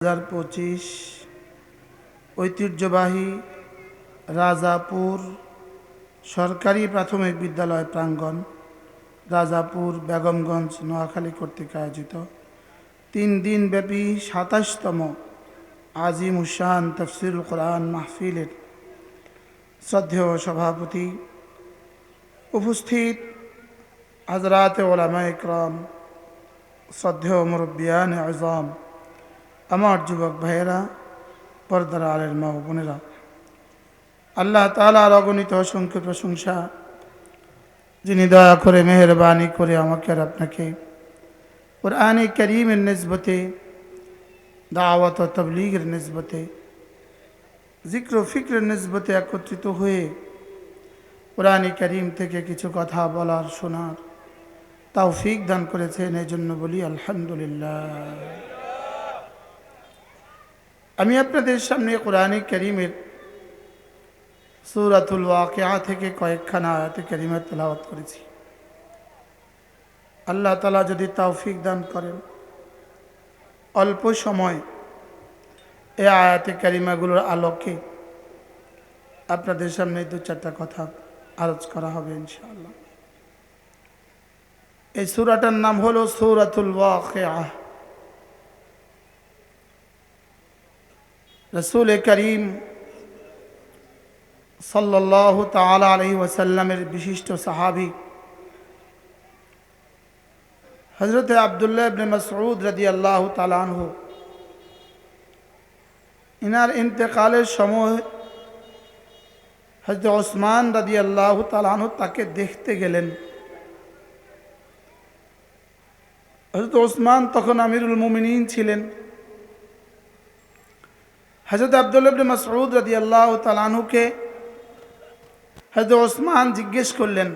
2025 ঐতিহ্যবাহী রাজাপুর সরকারি প্রাথমিক বিদ্যালয় প্রাঙ্গণ, রাজাপুর, বেগমগঞ্জ, নোয়াখালী কর্তৃক আয়োজিত 3 দিনব্যাপী 27তম আজিমুশান তাফসিরুল কোরআন মাহফিলের শ্রদ্ধেয় সভাপতি, উপস্থিত হযরাতে উলামায়ে ইকরাম, শ্রদ্ধেয় মুরব্বিয়ান আযম, আমার যুবক ভাইয়েরা, পর্দার আড়ালের মা ও বোনেরা, আল্লাহ তাআলার অগণিত অসংখ্য প্রশংসা, যিনি দয়া করে মেহেরবানি করে আমাকে আর আপনাকে কুরআনে কারীমের নিসবতে, দাওয়াত ও তাবলীগের নিসবতে, জিক্র ও ফিক্রের নিসবতে একত্রিত হয়ে কুরআনে কারীম থেকে কিছু কথা বলার, শোনার তৌফিক দান করেছেন। এই জন্য বলি আলহামদুলিল্লাহ। আমি আপনাদের সামনে কুরআনে কারীমের সূরাতুল ওয়াকিয়া থেকে কয়েকখানা আয়াতে কারিমা তেলাওয়াত করেছি। আল্লাহ তাআলা যদি তৌফিক দান করেন, অল্প সময় এই আয়াতে কারিমাগুলোর আলোকে আপনাদের সামনে 2-4টা কথা আলোচ করা হবে ইনশাআল্লাহ। এই সূরাটার নাম হলো সূরাতুল ওয়াকিয়া। রাসূল করিম সাল্লাল্লাহু তাআলা আলাইহি ওয়াসাল্লামের বিশিষ্ট সাহাবী হযরত আব্দুল্লাহ ইবনে মাসউদ রাদিয়াল্লাহু তাআলা আনহু, ইনার ইন্তেকালের সময় হযরত ওসমান রাদিয়াল্লাহু তাআলা আনহু তাকে দেখতে গেলেন। হযরত ওসমান তখন আমিরুল মুমিনিন ছিলেন। হযরত আব্দুল্লাহ ইবনে মাসউদ রাদিয়াল্লাহু তাআলা আনহুকে হযরত ওসমান জিজ্ঞেস করলেন,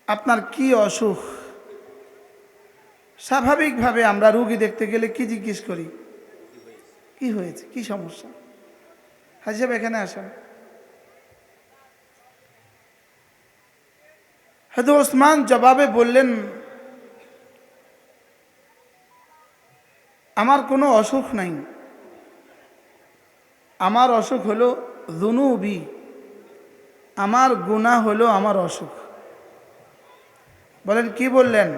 আপনার কি অসুখ? স্বাভাবিকভাবে আমরা রোগী দেখতে গেলে কি জিজ্ঞেস করি? কি হয়েছে, কি সমস্যা? হাজী সাহেব এখানে আসেন। হযরত ওসমান জবাবে বললেন, আমার কোনো অসুখ নাই, আমার অসুখ হলো যুনুবি, আমার গুনাহ হলো আমার অসুখ। বলেন কি বললেন?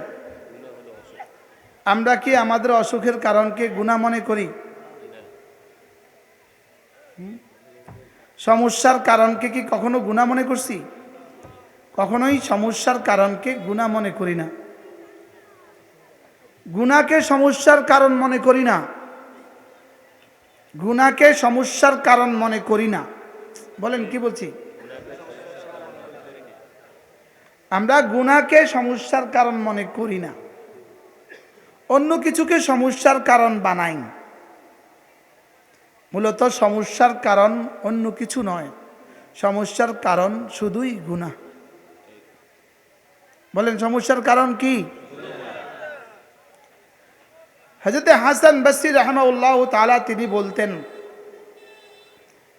আমরা কি আমাদের অসুখের কারণকে গুনাহ মনে করি? সমস্যার কারণকে কি কখনো গুনাহ মনে করছি? কখনোই সমস্যার কারণকে গুনাহ মনে করি না। গুনাহকে সমস্যার কারণ মনে করি না। গুনাহকে সমস্যার কারণ মনে করি না। বলেন কি বলছি? আমরা গুনাহকে সমস্যার কারণ মনে করি না, অন্য কিছুকে সমস্যার কারণ বানাই। মূলত সমস্যার কারণ অন্য কিছু নয়, সমস্যার কারণ শুধুই গুনাহ। বলেন সমস্যার কারণ কি? হযরত হাসান বসরি রাহিমাহুল্লাহু তাআলা তিনি বলতেন,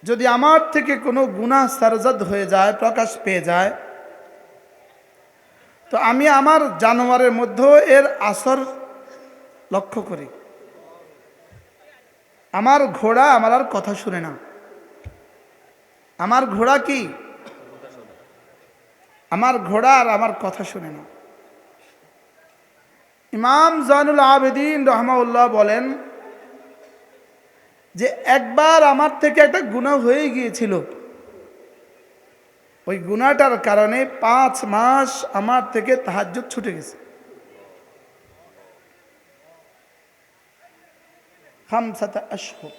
যদি আমার থেকে কোনো গুনাহ সারজদ হয়ে যায়, প্রকাশ পেয়ে যায়, তো আমি আমার জানোয়ারের মধ্যে এর আসর লক্ষ্য করি। আমার ঘোড়া আমার আর কথা শুনে না। আমার ঘোড়া কি? আমার ঘোড়া আর আমার কথা শুনে না। ইমাম জানুল আবেদিন রাহমাহুল্লাহ বলেন যে একবার আমার থেকে একটা গুনাহ হয়ে গিয়েছিল, ওই গুনাহটার কারণে 5 মাস আমার থেকে তাহাজ্জুদ ছুটে গেছে। 5 আশহুর।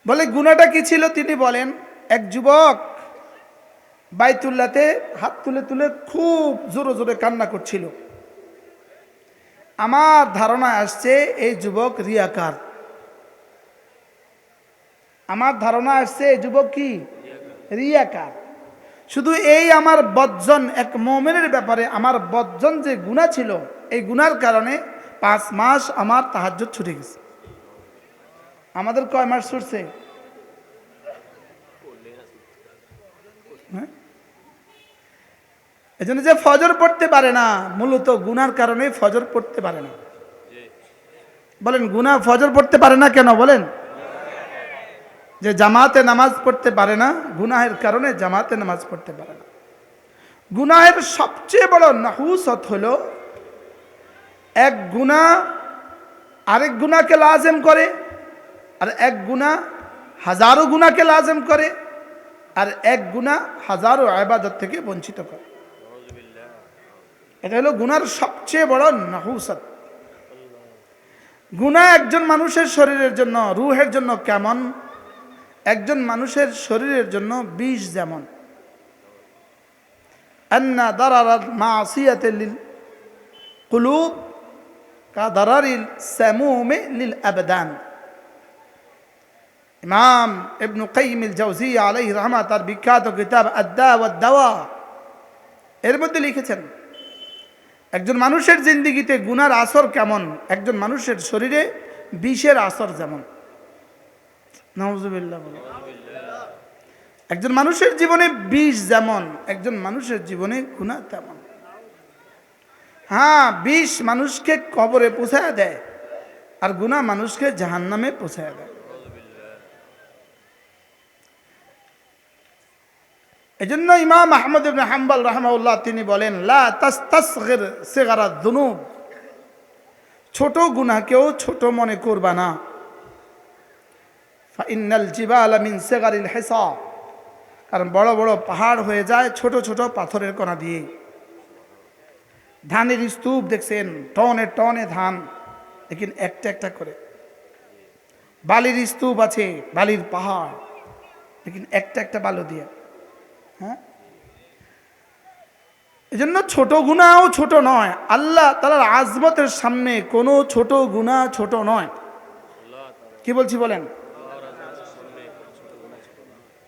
বলে গুনাহটা কি ছিল? তিনি বলেন, এক যুবক বাইতুল্লাহতে হাত তুলে তুলে খুব জোরে জোরে কান্না করছিল। আমার ধারণা আসছে এই যুবক রিয়াকার। আমার ধারণা আসছে এই যুবক কি? রিয়াকার। শুধু এই আমার বজ্জন, এক মুমিনের ব্যাপারে আমার বজ্জন যে গুনাহ ছিল, এই গুনার কারণে 5 মাস আমার তাহাজ্জুদ ছুটে গেছে। আমাদের কয় মাস ছুটছে? এজন্য যে ফজর পড়তে পারে না, মূলত গুনার কারণে ফজর পড়তে পারে না। বলেন গুনাহ ফজর পড়তে পারে না কেন? বলেন, যে জামাতে নামাজ পড়তে পারে না, গুনাহের কারণে জামাতে নামাজ পড়তে পারে না। গুনাহের সবচেয়ে বড় নাহুসত হলো এক গুনাহ আরেক গুনাহকে লাজেম করে, আর এক গুনাহ হাজারো গুনাহকে লাজেম করে, আর এক গুনাহ হাজারো ইবাদত থেকে বঞ্চিত করে। এটা হলো গুনাহর সবচেয়ে বড় নাহুসত। গুনাহ একজন মানুষের শরীরের জন্য, রূহের জন্য কেমন? একজন মানুষের শরীরের জন্য বিষ যেমন। আন্না দারারাল মাসিয়াতি লিল কুলুব কা দারারিল সামুমি লিল আবদান। ইমাম ইবনে কাইয়িম আল জাওজিয়া আলাইহি রাহমাত তার বিখ্যাত কিতাব আদ-দা ওয়াদ দাওয়া এর মধ্যে লিখেছেন, একজন মানুষের জিন্দেগিতে গুনার আসর কেমন, একজন মানুষের শরীরে বিষের আসর যেমন। নাউজুবিল্লাহ। একজন মানুষের জীবনে বিষ যেমন, একজন মানুষের জীবনে গুনাহ তেমন। হ্যাঁ, বিষ মানুষকে কবরে পৌঁছায়া দেয়, আর গুনাহ মানুষকে জাহান্নামে পৌঁছায়া দেয়। এজন্য ইমাম আহমদ ইবনে হাম্বল রাহিমাহুল্লাহ তিনি বলেন, লা তাস্তাসগির সিগারাত যুনুব, ছোট গুনাহকেও ছোট মনে করবা না। ফাইন্নাল জিবালা মিন সিগারিল হিসা, কারণ বড় বড় পাহাড় হয়ে যায় ছোট ছোট পাথরের কণা দিয়ে। ধানের স্তূপ দেখছেন, টনে টনে ধান, लेकिन একটা একটা করে। বালির স্তূপ আছে, বালির পাহাড়, लेकिन একটা একটা বালু দিয়ে। হ্যাঁ, এজন্য ছোট গুনাহও ছোট নয়। আল্লাহ তাআলার আজমতের সামনে কোনো ছোট গুনাহ ছোট নয়। কি বলছি বলেন?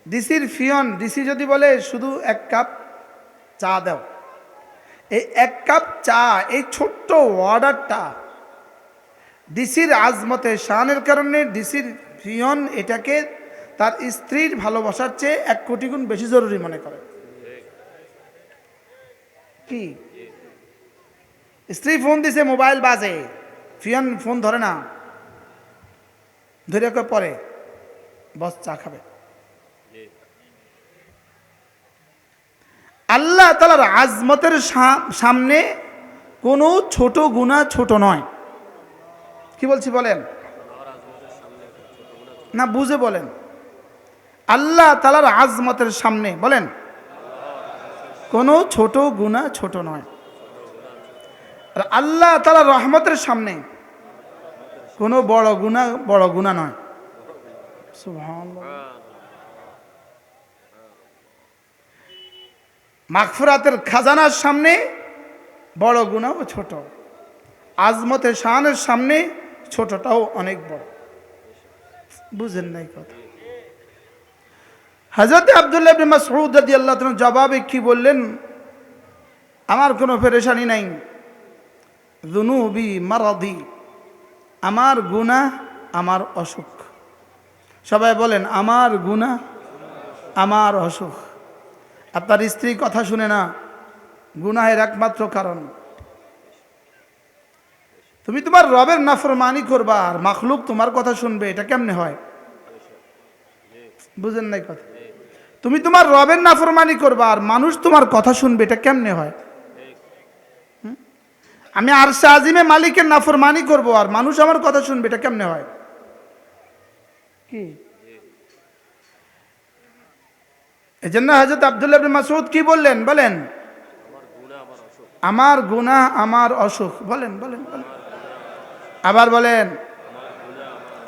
ডিসির ফিয়ন, ডিসি যদি বলে শুধু এক কাপ চা দাও, এই এক কাপ চা, এই ছোট্ট অর্ডারটা ডিসির আজমতে শানের কারণে ডিসির ফিয়ন এটাকে তার স্ত্রীর ভালোবাসার চেয়ে 1 কোটি গুণ বেশি জরুরি মনে করে। কি, স্ত্রী ফোন দিছে, মোবাইল বাজে, ফিয়ন ফোন ধরে না, ধরে পরে বস চা খাবে। আল্লাহ তাআলার আজমতের সামনে কোনো ছোট গুনাহ ছোট নয়। কি বলছি বলেন? না বুঝে বলেন। আল্লাহ তাআলার আজমতের সামনে বলেন কোনো ছোট গুনাহ ছোট নয়। আর আল্লাহ তাআলার রহমতের সামনে কোনো বড় গুনাহ নয়। সুবহানাল্লাহ। মাগফিরাতের খাজানার সামনে বড় গুনাহও ছোট, আজমতে শানের সামনে ছোটটাও অনেক বড়। বুঝেন নাই কথা? হযরত আব্দুল্লাহ ইবনে মাসউদ রাদিয়াল্লাহু তাআলা জবাবে কি বললেন? আমার কোনো পেরেশানি নাই, যুনুবি মারাদি, আমার গুনাহ আমার অসুখ। সবাই বলেন, আমার গুনাহ আমার অসুখ। আপনার স্ত্রী কথা শুনে না, গুনাহের একমাত্র কারণ। তুমি তোমার রবের নাফরমানি করবা আর মাখলুক তোমার কথা শুনবে, এটা কেমনে হয়? বুঝেন নাই কথা? তুমি তোমার রবের নাফরমানি করবা আর মানুষ তোমার কথা শুনবে, এটা কেমনে হয়? আমি আরশে আজিমে মালিকের নাফরমানি করব আর মানুষ আমার কথা শুনবে, এটা কেমনে হয়? কি, এজন্য হযরত আব্দুল্লাহ ইবনে মাসউদ কি বললেন? বলেন, আমার গুনাহ আমার অসুখ। বলেন বলেন বলেন, আবার বলেন,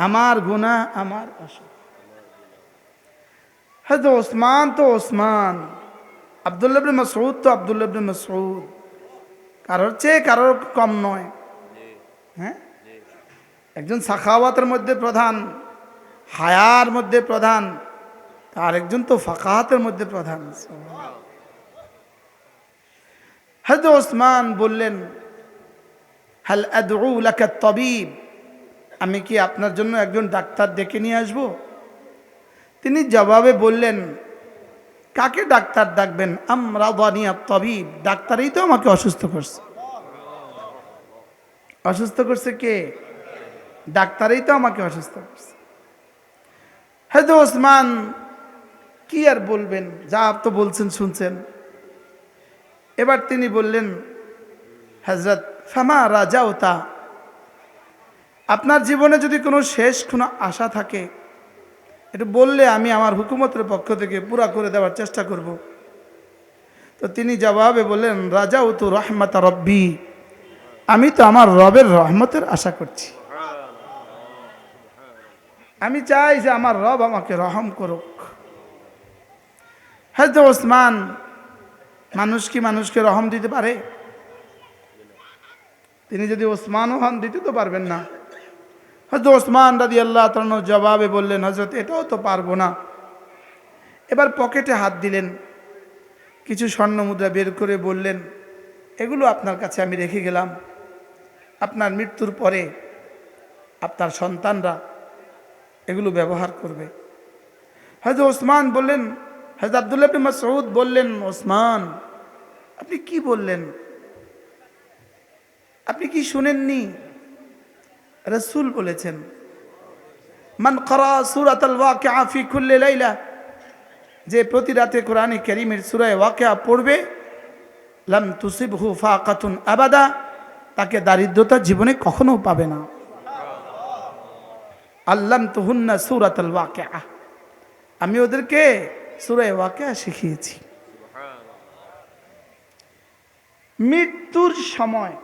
আমার গুনাহ আমার অসুখ। হযরত ওসমান তো ওসমান, আব্দুল্লাহ ইবনে মাসউদ তো আব্দুল্লাহ ইবনে মাসউদ, কারোর চেয়ে কারোর কম নয়। হ্যাঁ, একজন সাখাওয়াতের মধ্যে প্রধান, হায়ার মধ্যে প্রধান, আর একজন তো ফাকাহাতের মধ্যে প্রধান। হযরত ওসমান বললেন, হাল আদউ লাকা তাবিব, আমি কি আপনার জন্য একজন ডাক্তার ডেকে নিয়ে আসব? তিনি জবাবে বললেন, কাকে ডাক্তার ডাকবেন? আমরাদানি আত-তাবিব, ডাক্তারই তো আমাকে অসুস্থ করছে। অসুস্থ করছে কে? ডাক্তারই তো আমাকে অসুস্থ করছে। হযরত ওসমান কি আর বলবেন, যা তো বলছেন শুনছেন। এবার তিনি বললেন, হযরত ফামা রাজাউতা, আপনার জীবনে যদি কোনো শেষ কোনো আশা থাকে এটা বললে আমি আমার হুকুমতের পক্ষ থেকে পুরা করে দেওয়ার চেষ্টা করব। তো তিনি জবাবে বললেন, রাজাউতু রাহমাতা রব্বি, আমি তো আমার রবের রহমতের আশা করছি। আমি চাই যে আমার রব আমাকে রহম করুক। হযরত ওসমান, মানুষ কি মানুষকে রহম দিতে পারে? তিনি যদি ওসমানও হন দিতে তো পারবেন না। হযরত ওসমান রাদিয়াল্লাহু তাআলা জবাবে বললেন, হযরত এটাও তো পারবো না। এবার পকেটে হাত দিলেন, কিছু স্বর্ণ মুদ্রা বের করে বললেন, এগুলো আপনার কাছে আমি রেখে গেলাম, আপনার মৃত্যুর পরে আপনার সন্তানরা এগুলো ব্যবহার করবে। হযরত ওসমান বললেন, হযরত আব্দুল্লাহ ইবনে মাসউদ বললেন, ওসমান আপনি কি বললেন? আপনি কি শুনেননি? রাসূল বলেছেন, মান ক্বারা সূরাতাল ওয়াকিআ ফি কুল্লি লাইলা, যে প্রতি রাতে কোরআনে কারীমের সূরা ওয়াকিআ পড়বে, লাম তুসিবহু ফাকাতুন আবাদা, তাকে দারিদ্রতা জীবনে কখনো পাবে না। আল্লামতুহুন্না সূরাতাল ওয়াকিআ, আমি ওদেরকে সূরা ওয়াকিআ শিখিয়েছি। মৃত্যুর সময়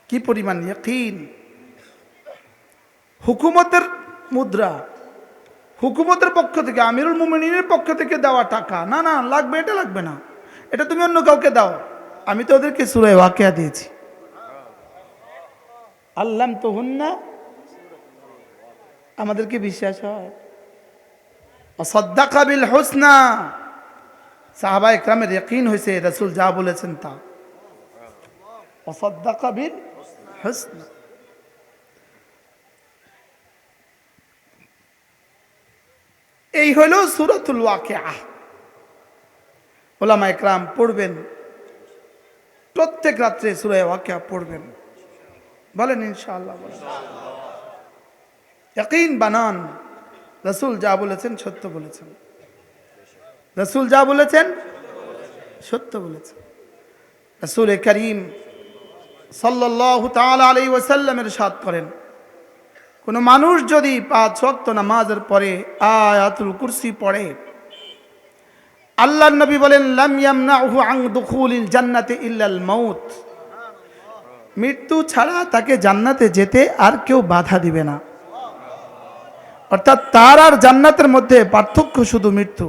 কি পরিমাণ ইয়াকিন! হুকুমতের মুদ্রা, হুকুমতের পক্ষ থেকে, আমিরুল মুমিনিনের পক্ষ থেকে দেওয়া টাকা, না না লাগবে, এটা লাগবে না, এটা তুমি অন্য কাউকে দাও, আমি তো ওদেরকে সূরা ওয়াকিয়া দিয়েছি। আল্লামতুহুন্না, আমাদেরকে বিশ্বাস হয়? ওয়াসাদ্দাকা বিল হুসনা, সাহাবায়ে কেরামের ইয়াকিন হয়েছে রাসূল যা বলেছেন তা। ওয়াসাদ্দাকা বিল হুসনা। এই হলো সূরাতুল ওয়াকিআ। উলামায়ে কেরাম পড়বেন, প্রত্যেক রাত্রে সূরা ওয়াকিআ পড়বেন। বলেন ইনশাআল্লাহ। বলেন ইয়াকিন বানান, রাসূল যা বলেছেন সত্য বলেছেন, রাসূল যা বলেছেন সত্য বলেছেন। রাসূল করিম সাল্লাল্লাহু তাআলা আলাইহি ওয়াসাল্লাম ইরশাদ করেন, কোন মানুষ যদি 5 ওয়াক্ত নামাজের পরে আয়াতুল কুরসি পড়ে, আল্লাহর নবী বলেন, লাম ইয়ামনাহু আন দুখুলিল জান্নাতি ইল্লাল মাউত, মৃত্যু ছাড়া তাকে জান্নাতে যেতে আর কেউ বাধা দিবে না। অর্থাৎ তার আর জান্নাতের মধ্যে পার্থক্য শুধু মৃত্যু।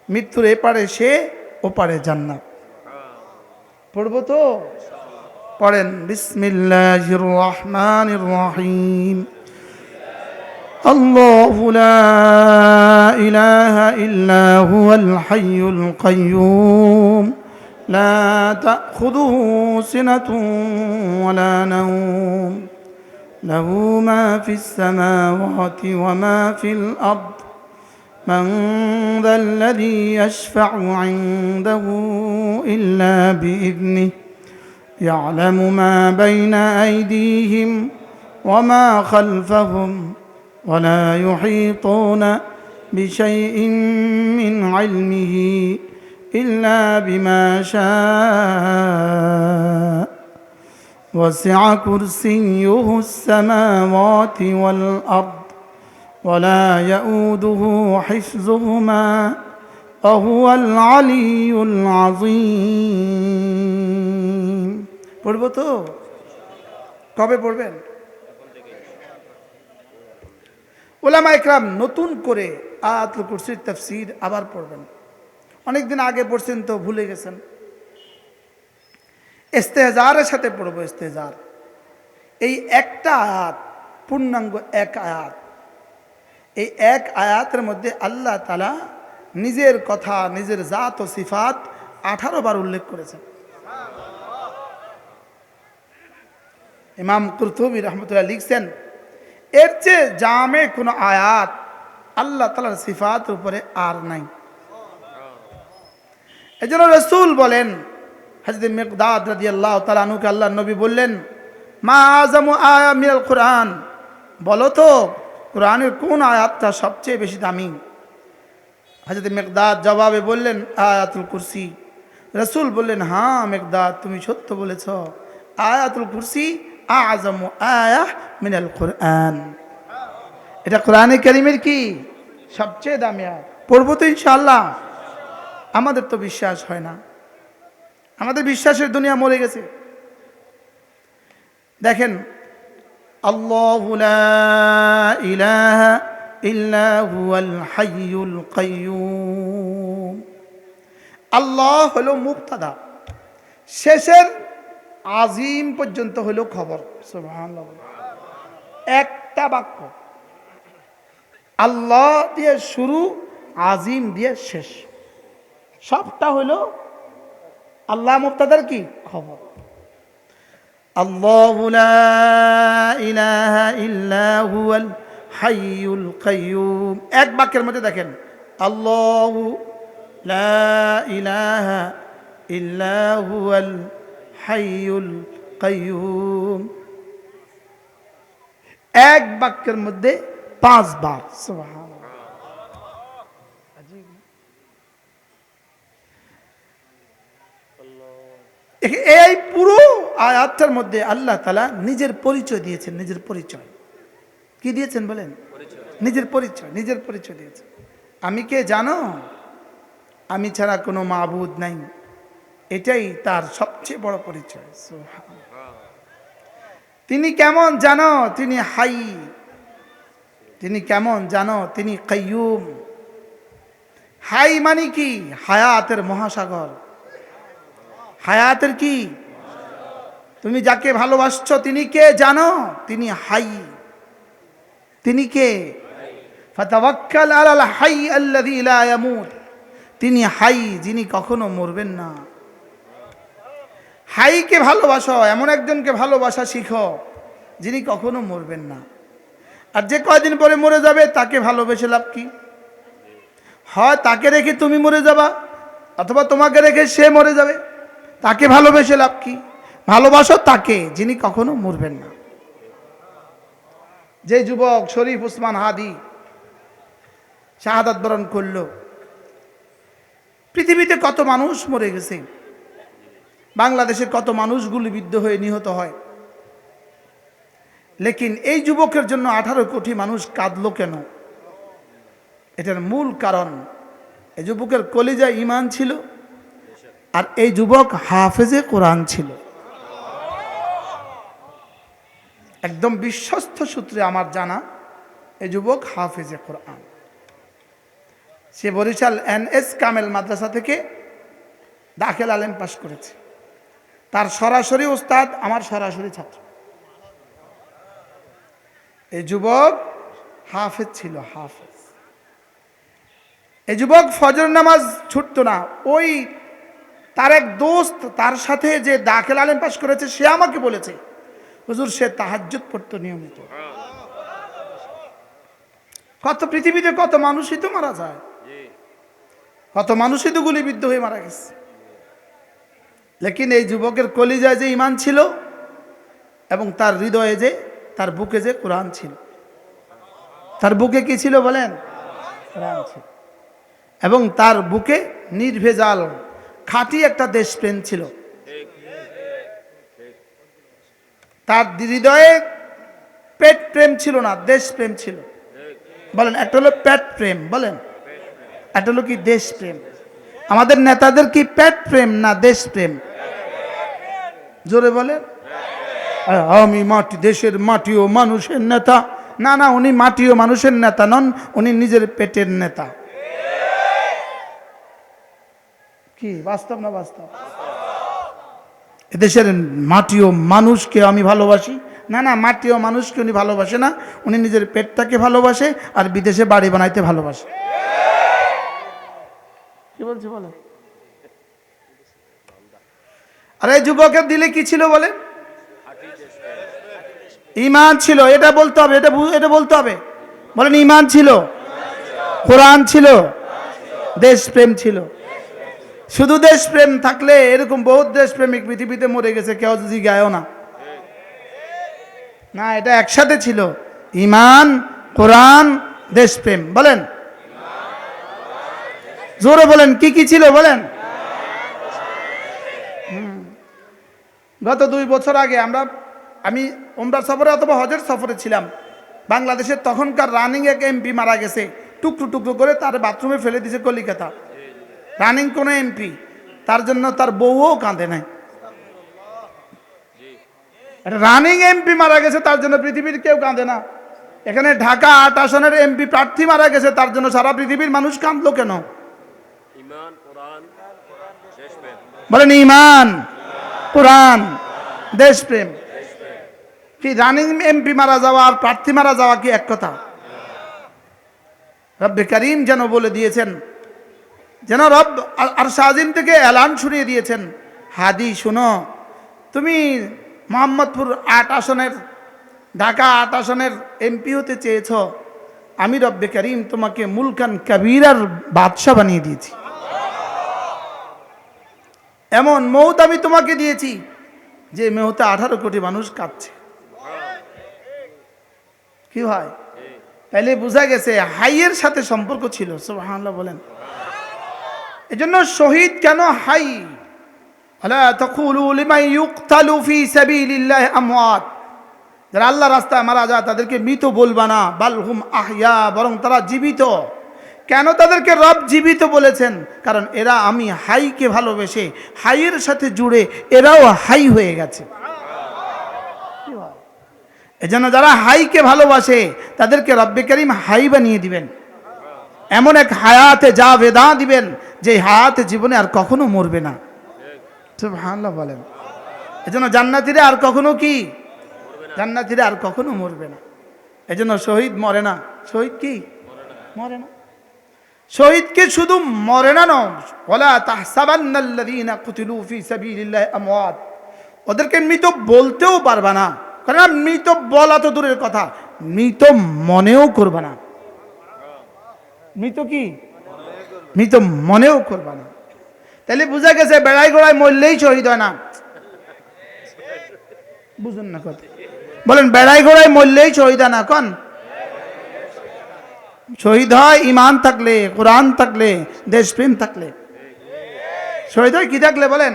মৃত্যুর এপারে সে, ওপারে জান্নাত। পড়বো তো? পড়েন, বিসমিল্লাহির রহমানির রহিম। আল্লাহু লা ইলাহা ইল্লা হুয়াল হাইয়ুল কাইয়্যুম লা তাখুযুহু সিনাতুন ওয়ালা নাওম লাহু মা ফিস সামাওয়াতি ওয়া মা ফিল আরদ মান যাল্লাযী ইয়াশফা'ু 'ইনদাহু ইল্লা বিইذনিহি يعلم ما بين أيديهم وما خلفهم ولا يحيطون بشيء من علمه إلا بما شاء وسع كرسيه السماوات والأرض ولا يؤوده حفظهما وهو العلي العظيم। পড়বো তো? কবে পড়বেন? উলামায়ে কেরাম নতুন করে আয়াতুল কুরসির তাফসীর আবার পড়বেন। অনেকদিন আগে পড়ছেন তো ভুলে গেছেন। ইস্তেহজারের সাথে পড়বো, ইস্তেহজার। এই একটা আয়াত, পূর্ণাঙ্গ এক আয়াত, এই এক আয়াতের মধ্যে আল্লাহ তাআলা নিজের কথা, নিজের জাত ও সিফাত 18 বার উল্লেখ করেছেন। ইমাম কুরতুবী রাহমাতুল্লাহ লিখছেন, এর চেয়ে জামে কোন আয়াত আল্লাহ তাআলার সিফাতের উপরে আর নাই। এজন্য রাসূল বলেন, হযরত মিকদাদ রাদিয়াল্লাহু তাআলা আনহুকে আল্লাহর নবী বললেন, মা আযামু আয়া মিনাল কোরআন, বলো তো কোরআনের কোন আয়াতটা সবচেয়ে বেশি দামি? হযরত মিকদাদ জবাবে বললেন আয়াতুল কুরসি। রাসূল বললেন, হ্যাঁ মিকদাদ, তুমি সত্য বলেছ, আয়াতুল কুরসি আযামু আয়া মিনাল কোরআন। এটা কোরআনে কারীমের কি সবচেয়ে দামি আয়াত। পড়বো তো ইনশাআল্লাহ। আমাদের তো বিশ্বাস হয় না, আমাদের বিশ্বাসের দুনিয়া মরে গেছে। দেখেন, আল্লাহু লা ইলাহা ইল্লা হুয়াল হাইয়ুল কাইয়্যুম। আল্লাহ হলো মুবতাদা, শেষের আজিম পর্যন্ত হলো খবর। সুবহানাল্লাহ, একটা বাক্য, আল্লাহ দিয়ে শুরু, আজিম দিয়ে শেষ, সবটা হলো আল্লাহ মুবতাদার কি খবর। আল্লাহু লা ইলাহা ইল্লা হুয়াল হাইয়ুল কাইয়্যুম। এক বাক্যের মধ্যে দেখেন, আল্লাহু লা ইলাহা ইল্লা হুয়াল হাইয়ুল কাইয়্যুম। এক বাক্যের মধ্যে 5 বার। সুবহানাল্লাহ। এই পুরো আয়াতটার মধ্যে আল্লাহ তাআলা নিজের পরিচয় দিয়েছেন। নিজের পরিচয় কি দিয়েছেন বলেন? নিজের পরিচয়, নিজের পরিচয় দিয়েছেন। আমি কে জানো? আমি ছাড়া কোনো মাবুদ নাই, এটাই তার সবচেয়ে বড় পরিচয়। তিনি কেমন জানো? তিনি হাই। তিনি কেমন জানো? তিনি কাইয়ুম। হাই মানে কি? হায়াতের মহাসাগর। হায়াতের কি? তুমি যাকে ভালোবাসছো তিনি কে জানো? তিনি হাই। তিনি কে? ফাতাওয়াক্কাল আলাল হাই আল্লাযী লা ইয়ামুত। তিনি হাই, যিনি কখনো মরবেন না। হাইকে ভালোবাসো, এমন একজনকে ভালোবাসা শিখো যিনি কখনো মরবেন না। আর যে কয়দিন পরে মরে যাবে তাকে ভালোবেসে লাভ কি? হয় তাকে রেখে তুমি মরে যাবা, অথবা তোমাকে রেখে সে মরে যাবে, তাকে ভালোবেসে লাভ কি? ভালোবাসো তাকে যিনি কখনো মরবেন না। যে যুবক শরীফ উসমান হাদি শাহাদাত বরণ করল, পৃথিবীতে কত মানুষ মরে গেছে, বাংলাদেশে কত মানুষ গুলিবিদ্ধ হয়ে নিহত হয়, লেকিন এই যুবকের জন্য 18 কোটি মানুষ কাঁদলো কেন? এটার মূল কারণ, এই যুবকের কলিজায় ঈমান ছিল, আর এই যুবক হাফেজে কোরআন ছিল। একদম বিশ্বস্ত সূত্রে আমার জানা, এই যুবক হাফেজে কোরআন। সে বরিশাল NS কামেল মাদ্রাসা থেকে দাখিল আলেম পাশ করেছে। তার সরাসরি ওস্তাদ আমার সরাসরি ছাত্র। এই যুবক হাফেজ ছিল, হাফেজ। এই যুবক ফজর নামাজ ছুটতো না। ওই তার এক দোস্ত তার সাথে যে দাখিল আলেম পাশ করেছে, সে আমাকে বলেছে, হুজুর সে তাহাজ্জুদ পড়তো নিয়মিত। কত পৃথিবীতে কত মানুষই তো মারা যায়, কত মানুষই তো গুলিবিদ্ধ হয়ে মারা গেছে, লেকিন এই যুবকের কলিজায় যে ঈমান ছিল এবং তার হৃদয়ে যে, তার বুকে যে কোরআন ছিল। তার বুকে কি ছিল বলেন? কোরআন ছিল। এবং তার বুকে নির্ভেজাল খাঁটি একটা দেশপ্রেম ছিল। তার হৃদয়ে পেট প্রেম ছিল না, দেশপ্রেম ছিল। বলেন, একটা হলো পেট প্রেম, বলেন একটা হলো কি দেশপ্রেম। আমাদের নেতাদের কি পেট প্রেম না দেশপ্রেম? জোরে বলেন। আমি মাটি, দেশের মাটি ও মানুষের নেতা। না না, উনি মাটি ও মানুষের নেতা নন, উনি নিজের পেটের নেতা। কি বাস্তব না বাস্তব? এদেশের মাটি ও মানুষকে আমি ভালোবাসি। না না, মাটি ও মানুষকে উনি ভালোবাসে না, উনি নিজের পেটটাকে ভালোবাসে আর বিদেশে বাড়ি বানাইতে ভালোবাসে। কি বলছি বলে? আর এই যুবকের দিলে কি ছিল বলে? ঈমান ছিল। এটা বলতে হবে, এটা বলতে হবে। বলেন, ঈমান ছিল, কোরআন ছিল, দেশপ্রেম ছিল। শুধু দেশপ্রেম থাকলে, এরকম বহুত দেশপ্রেমিক পৃথিবীতে মরে গেছে, কেউ জিজ্ঞাসা না। না, এটা একসাথে ছিল। ঈমান, কোরআন, দেশপ্রেম। বলেন, জোরে বলেন, কি কি ছিল বলেন। গত 2 বছর আগে আমি উমরা সফরে অথবা হজের সফরে ছিলাম। বাংলাদেশের তখনকার রানিং এক এমপি মারা গেছে, টুকরো টুকরো করে তার বাথরুমে ফেলে দিয়েছে কলিকাতা। রানিং কোন এমপি, তার জন্য তার বউও কাঁদে নাই। রানিং এমপি মারা গেছে, তার জন্য পৃথিবীর কেউ কাঁদে না। এখানে ঢাকা 8 আসনের এমপি প্রার্থী মারা গেছে, তার জন্য সারা পৃথিবীর মানুষ কাঁদলো কেন? বলেন, ঈমান, কোরআন, দেশপ্রেম। কি রানিং এমপি মারা যাওয়া আর প্রার্থী মারা যাওয়া কি এক কথা? রব্বে করিম যেন বলে দিয়েছেন, যেন রব আরশ আজিম থেকে এলান শুনিয়ে দিয়েছেন, হাদি শুনো, তুমি মোহাম্মদপুর 8 আসনের, ঢাকা 8 আসনের এমপি হতে চেয়েছ, আমি রব্বে করিম তোমাকে মুলকান কবিরার বাদশাহ বানিয়ে দিয়েছি। এমন মৌত আমি তোমাকে দিয়েছি যে মৌতে 18 কোটি মানুষ কাঁদছে। কি হয়? তাইলে বোঝা গেছে হাইয়ের সাথে সম্পর্ক ছিল। সুবহানাল্লাহ বলেন। এজন্য শহীদ কেন হাই? আলা তাকুলু লিমান ইউকতালু ফি সাবিলিল্লাহি আমওয়াত। যারা আল্লাহ রাস্তায় মারা যায় তাদেরকে মৃত বলবা না, বাল হুম আহইয়া, বরং তারা জীবিত। কেন তাদেরকে রব জীবিত বলেছেন? কারণ এরা আমি হাইকে ভালোবেসে হাইয়ের সাথে জুড়ে এরাও হাই হয়ে গেছে। এজন্য যারা হাইকে ভালোবাসে তাদেরকে রব্বে করিম হাই বানিয়ে দিবেন, এমন এক হায়াতে জাভেদা দিবেন যে হায়াতে জীবনে আর কখনো মরবে না। সুবহানাল্লাহ বলেন। এজন্য জান্নাতীরা আর কখনো কি? জান্নাতীরা আর কখনো মরবে না। এজন্য শহীদ মরে না। শহীদ কি মরে না? শহীদকে শুধু মরে না নয়, ওয়ালা তাহসাবান্নাল্লাযীনা কুতিলু ফি সাবিলিল্লাহি আমওয়াত, ওদেরকে মৃত বলতেও পারবা না। কারণ মৃত বলা তো দূরের কথা, মৃত মনেও করবা না। মৃত কি? মৃত মনেও করবা না। তাহলে বোঝা গেছে বেড়াই গোড়ায় মরলেই শহীদ হয় না। বুঝুন না কথা, বলেন বেড়াই গোড়ায় মরলেই শহীদ হয় না। কোন শহীদ হয়? ঈমান থাকলে, কোরআন থাকলে, দেশপ্রেম থাকলে। শহীদ হয় কি থাকলে বলেন?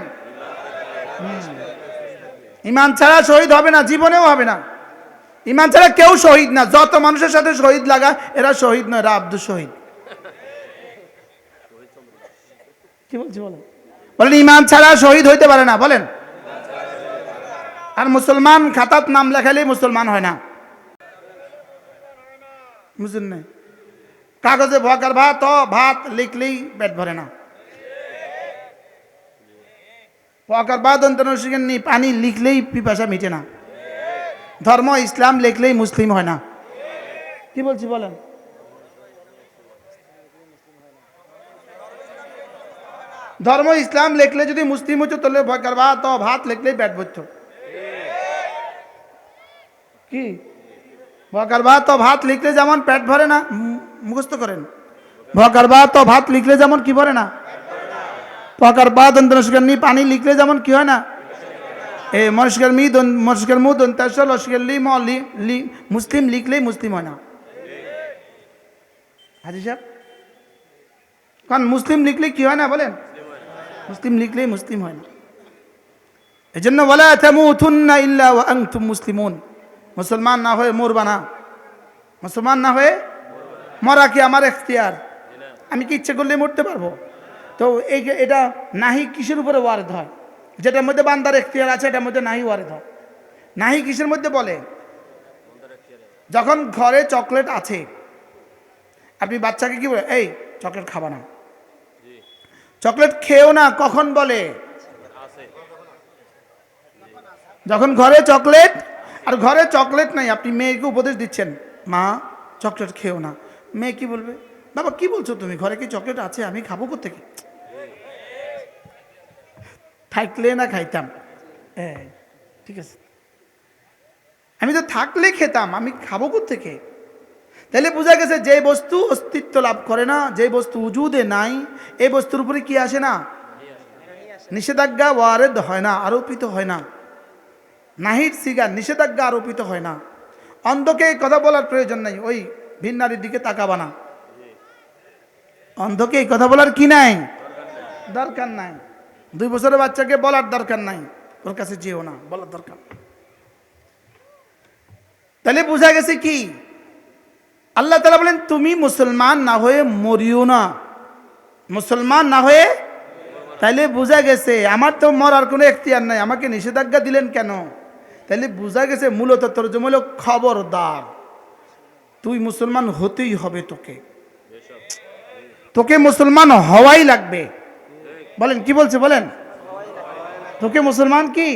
ঈমান ছাড়া শহীদ হবে না, জীবনেও হবে না। ঈমান ছাড়া কেউ শহীদ না। যত মানুষের সাথে শহীদ লাগা, এরা শহীদ নয়, এরা আব্দুল শহীদ। কি বলছি বলেন? বলেন ঈমান ছাড়া শহীদ হইতে পারে না। বলেন। আর মুসলমান খাতাত নাম লেখালেই মুসলমান হয় না। বুঝলেন না? কাগজে ভকার ভাত ভাত লিখলেই পেট ভরে না। ভকার ভাত অন্তর্শিকেননি পানি লিখলেই পিপাসা মিটে না। ধর্ম ইসলাম লিখলেই মুসলিম হয় না। কি বলছি বলেন? ধর্ম ইসলাম লিখলে যদি মুসলিম হতো তাহলে ভকার ভাত ভাত লিখলেই পেট ভরত। কি ভকার ভাত ভাত লিখলে যেমন পেট ভরে না, মুখস্থ করেন। ভকার ভাত ভাত লিখলে যেমন কি ভরে না, ভকার ভাত অন্তর্শিকের নি পানি লিখলে যেমন কি হয় না, এ মনস্কের মি মনস্কের মু দন্তাস লস্কের লি ম লি মুসলিম লিখলেই মুসলিম হয় না। হাজি সাহেব, কারণ মুসলিম লিখলে কি হয় না বলেন? মুসলিম লিখলেই মুসলিম হয় না। এজন্য ওয়ালা তামুতুন্না ইল্লা ওয়া আনতুম মুসলিমুন। মুসলমান না হয়ে মরবা না। মুসলমান না হয়ে মরা কি আমার এখতিয়ার? আমি কি ইচ্ছে করলে মরতে পারবো? তো এটা নাহি কিসের উপরে ওয়ারেদ হয়? যেটার মধ্যে বান্দার এখতিয়ার আছে এটার মধ্যে নাহি ওয়ারেদ হয়। নাহি কিসের মধ্যে বলে? যখন ঘরে চকলেট আছে, আপনি বাচ্চাকে কি বলে, এই চকলেট খাবা না, চকলেট খেও না, কখন বলে? যখন ঘরে চকলেট, আর ঘরে চকলেট নাই, আপনি মেয়েকে উপদেশ দিচ্ছেন, মা চকলেট খেও না। মেয়ে কি বলবে? বাবা কি বলছো তুমি, ঘরে কি চকলেট আছে, আমি খাবো কোত্থেকে? থাকলে না খাইতাম। ঠিক আছে, আমি তো থাকলে খেতাম, আমি খাবো কোত্থেকে? তাহলে বোঝা গেছে যে বস্তু অস্তিত্ব লাভ করে না, যে বস্তু উজুদে নাই, এই বস্তুর উপরে কি আসে না? নিষেধাজ্ঞা ওয়ারেদ হয় না, আরোপিত হয় না। নাহির সিগা নিষেধাজ্ঞা আরোপিত হয় না। অন্ধকে এই কথা বলার প্রয়োজন নাই, ওই ভিন্নারির দিকে তাকাবা না। অন্ধকে এই কথা বলার কি নাই, দরকার নাই। 2 বছরের বাচ্চাকে বলার দরকার নাই, ওর কাছে যেও না, বলার দরকার। তাহলে বোঝা গেছে কি, আল্লাহ তাআলা বলেন তুমি মুসলমান না হয়ে মরিও না, মুসলমান না হয়ে। তাইলে বোঝা গেছে আমার তো মরার কোনো এখতিয়ার নাই, আমাকে নিষেধাজ্ঞা দিলেন কেন? তাইলে বোঝা গেছে মূলত তরজমা হলো খবরদার, তুই মুসলমান হতেই হবে, তোকে মুসলমান হওয়াই লাগবে। বলেন কি বলছে, বলেন তোকে মুসলমান কি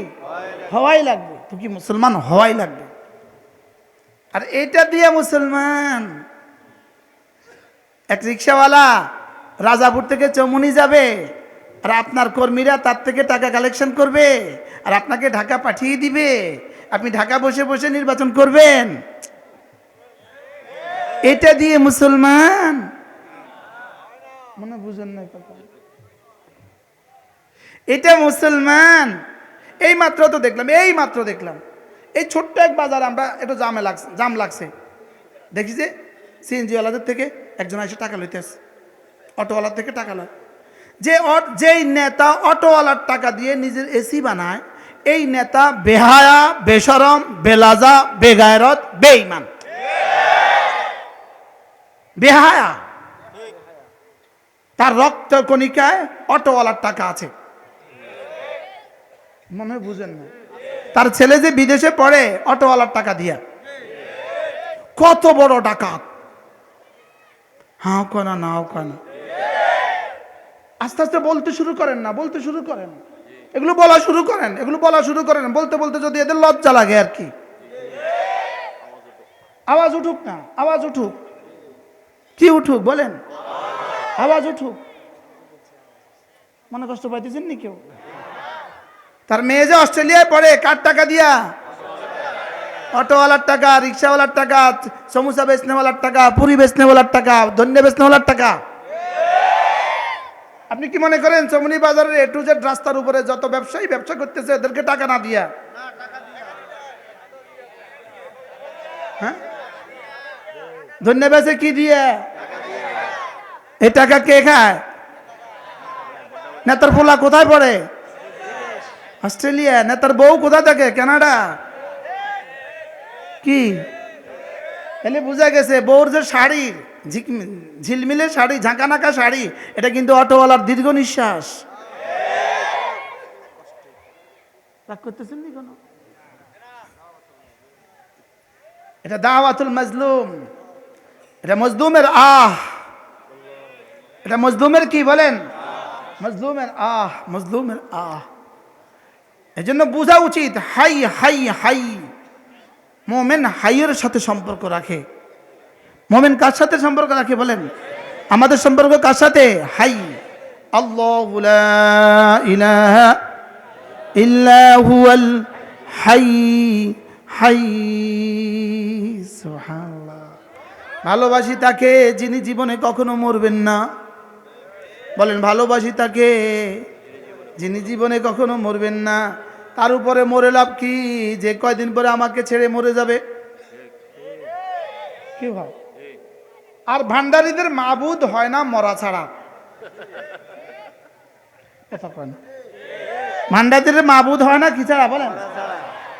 হওয়াই লাগবে, তোকে মুসলমান হওয়াই লাগবে। আর এটা দিয়ে মুসলমান, এক রিক্সাওয়ালা রাজাপুর থেকে চৌমুনি যাবে, আর আপনার কর্মীরা তার থেকে টাকা কালেকশন করবে, আর আপনাকে ঢাকা পাঠিয়ে দিবে, আপনি ঢাকা বসে বসে নির্বাচন করবেন। এটা দিয়ে মুসলমান মনে বুঝেন না কথা, এটা মুসলমান। এই মাত্র দেখলাম এই ছোট্ট এক বাজার আমরা একটু জাম লাগছে, দেখি যে সিএনজিওয়ালাদের থেকে একজন এসে টাকা লইতে আসে, অটোওয়ালার থেকে টাকা লয়। যেই নেতা অটোওয়ালার টাকা দিয়ে নিজের এসি বানায়, এই নেতা বেহায়া, বেশরম, বেলাজা, বেগায়রত, বেঈমান, বেহায়া। তার রক্ত কণিকায় অটোওয়ালার টাকা আছে, মনে বুঝেন না। তার ছেলে যে বিদেশে পড়ে অটোওয়ালার টাকা দিয়া, কত বড় ডাকাত। হাও কনা নাও কনা, আস্তে আস্তে বলতে শুরু করেন, এগুলো বলা শুরু করেন, বলতে বলতে যদি এদের লজ্জা লাগে আর কি, আওয়াজ উঠুক না, আওয়াজ উঠুক, কি উঠুক বলেন, আওয়াজ উঠুক। মনে কষ্ট পাইতেছেন নি কেউ? তার মেয়ে যে অস্ট্রেলিয়ায় পড়ে, কার টাকা দিয়া? অটোওয়ালার টাকা, রিক্সাওয়ালার টাকা, সমোসা বেচনেওয়ালার টাকা, পুরি বেচনেওয়ালার টাকা, ধন্য বেচনেওয়ালার টাকা। আপনি কি মনে করেন চমনি বাজারের A to Z রাস্তার উপরে যত ব্যবসায়ী ব্যবসা করতেছে এদেরকে টাকা না দিয়া? হ্যাঁ, ধন্য বেচে কি দিয়ে? এই টাকা কে খায়? নেতার পোলা কোথায় পড়ে? অস্ট্রেলিয়া। নেতার বউ কোথায় থাকে? কানাডা। কি এলে বোঝা গেছে বউর যে শাড়ি, ঝিলমিলে শাড়ি, ঝাঁকানাকা শাড়ি, এটা কিন্তু অটোওয়ালার দীর্ঘ নিঃশ্বাস। রাগ করতেছেন নি কোনো? এটা দাওয়াতুল মাজলুম, এটা মজলুমের আহ, এটা মজলুমের কি বলেন? মজলুমের আহ, মজলুমের আহ। এজন্য বোঝা উচিত হাই হাই হাই। মোমেন হাইয়ের সাথে সম্পর্ক রাখে। মোমেন কার সাথে সম্পর্ক রাখে বলেন? আমাদের সম্পর্ক কার সাথে? হাই। আল্লাহু লা ইলাহা ইল্লা হুয়াল হাই হাই। সুবহানাল্লাহ। ভালোবাসি তাকে যিনি জীবনে কখনো মরবেন না। বলেন ভালোবাসি তাকে যিনি জীবনে কখনো মরবেন না। তার উপরে মরে লাভ কি? যে কয়দিন পরে আমাকে ছেড়ে মরে যাবে। কি হয়? আর ভান্ডারীদের মাবুদ হয় না মরা ছাড়া। কথা কয় না। ভান্ডারীদের মাবুদ হয় না কি ছাড়া বলেন?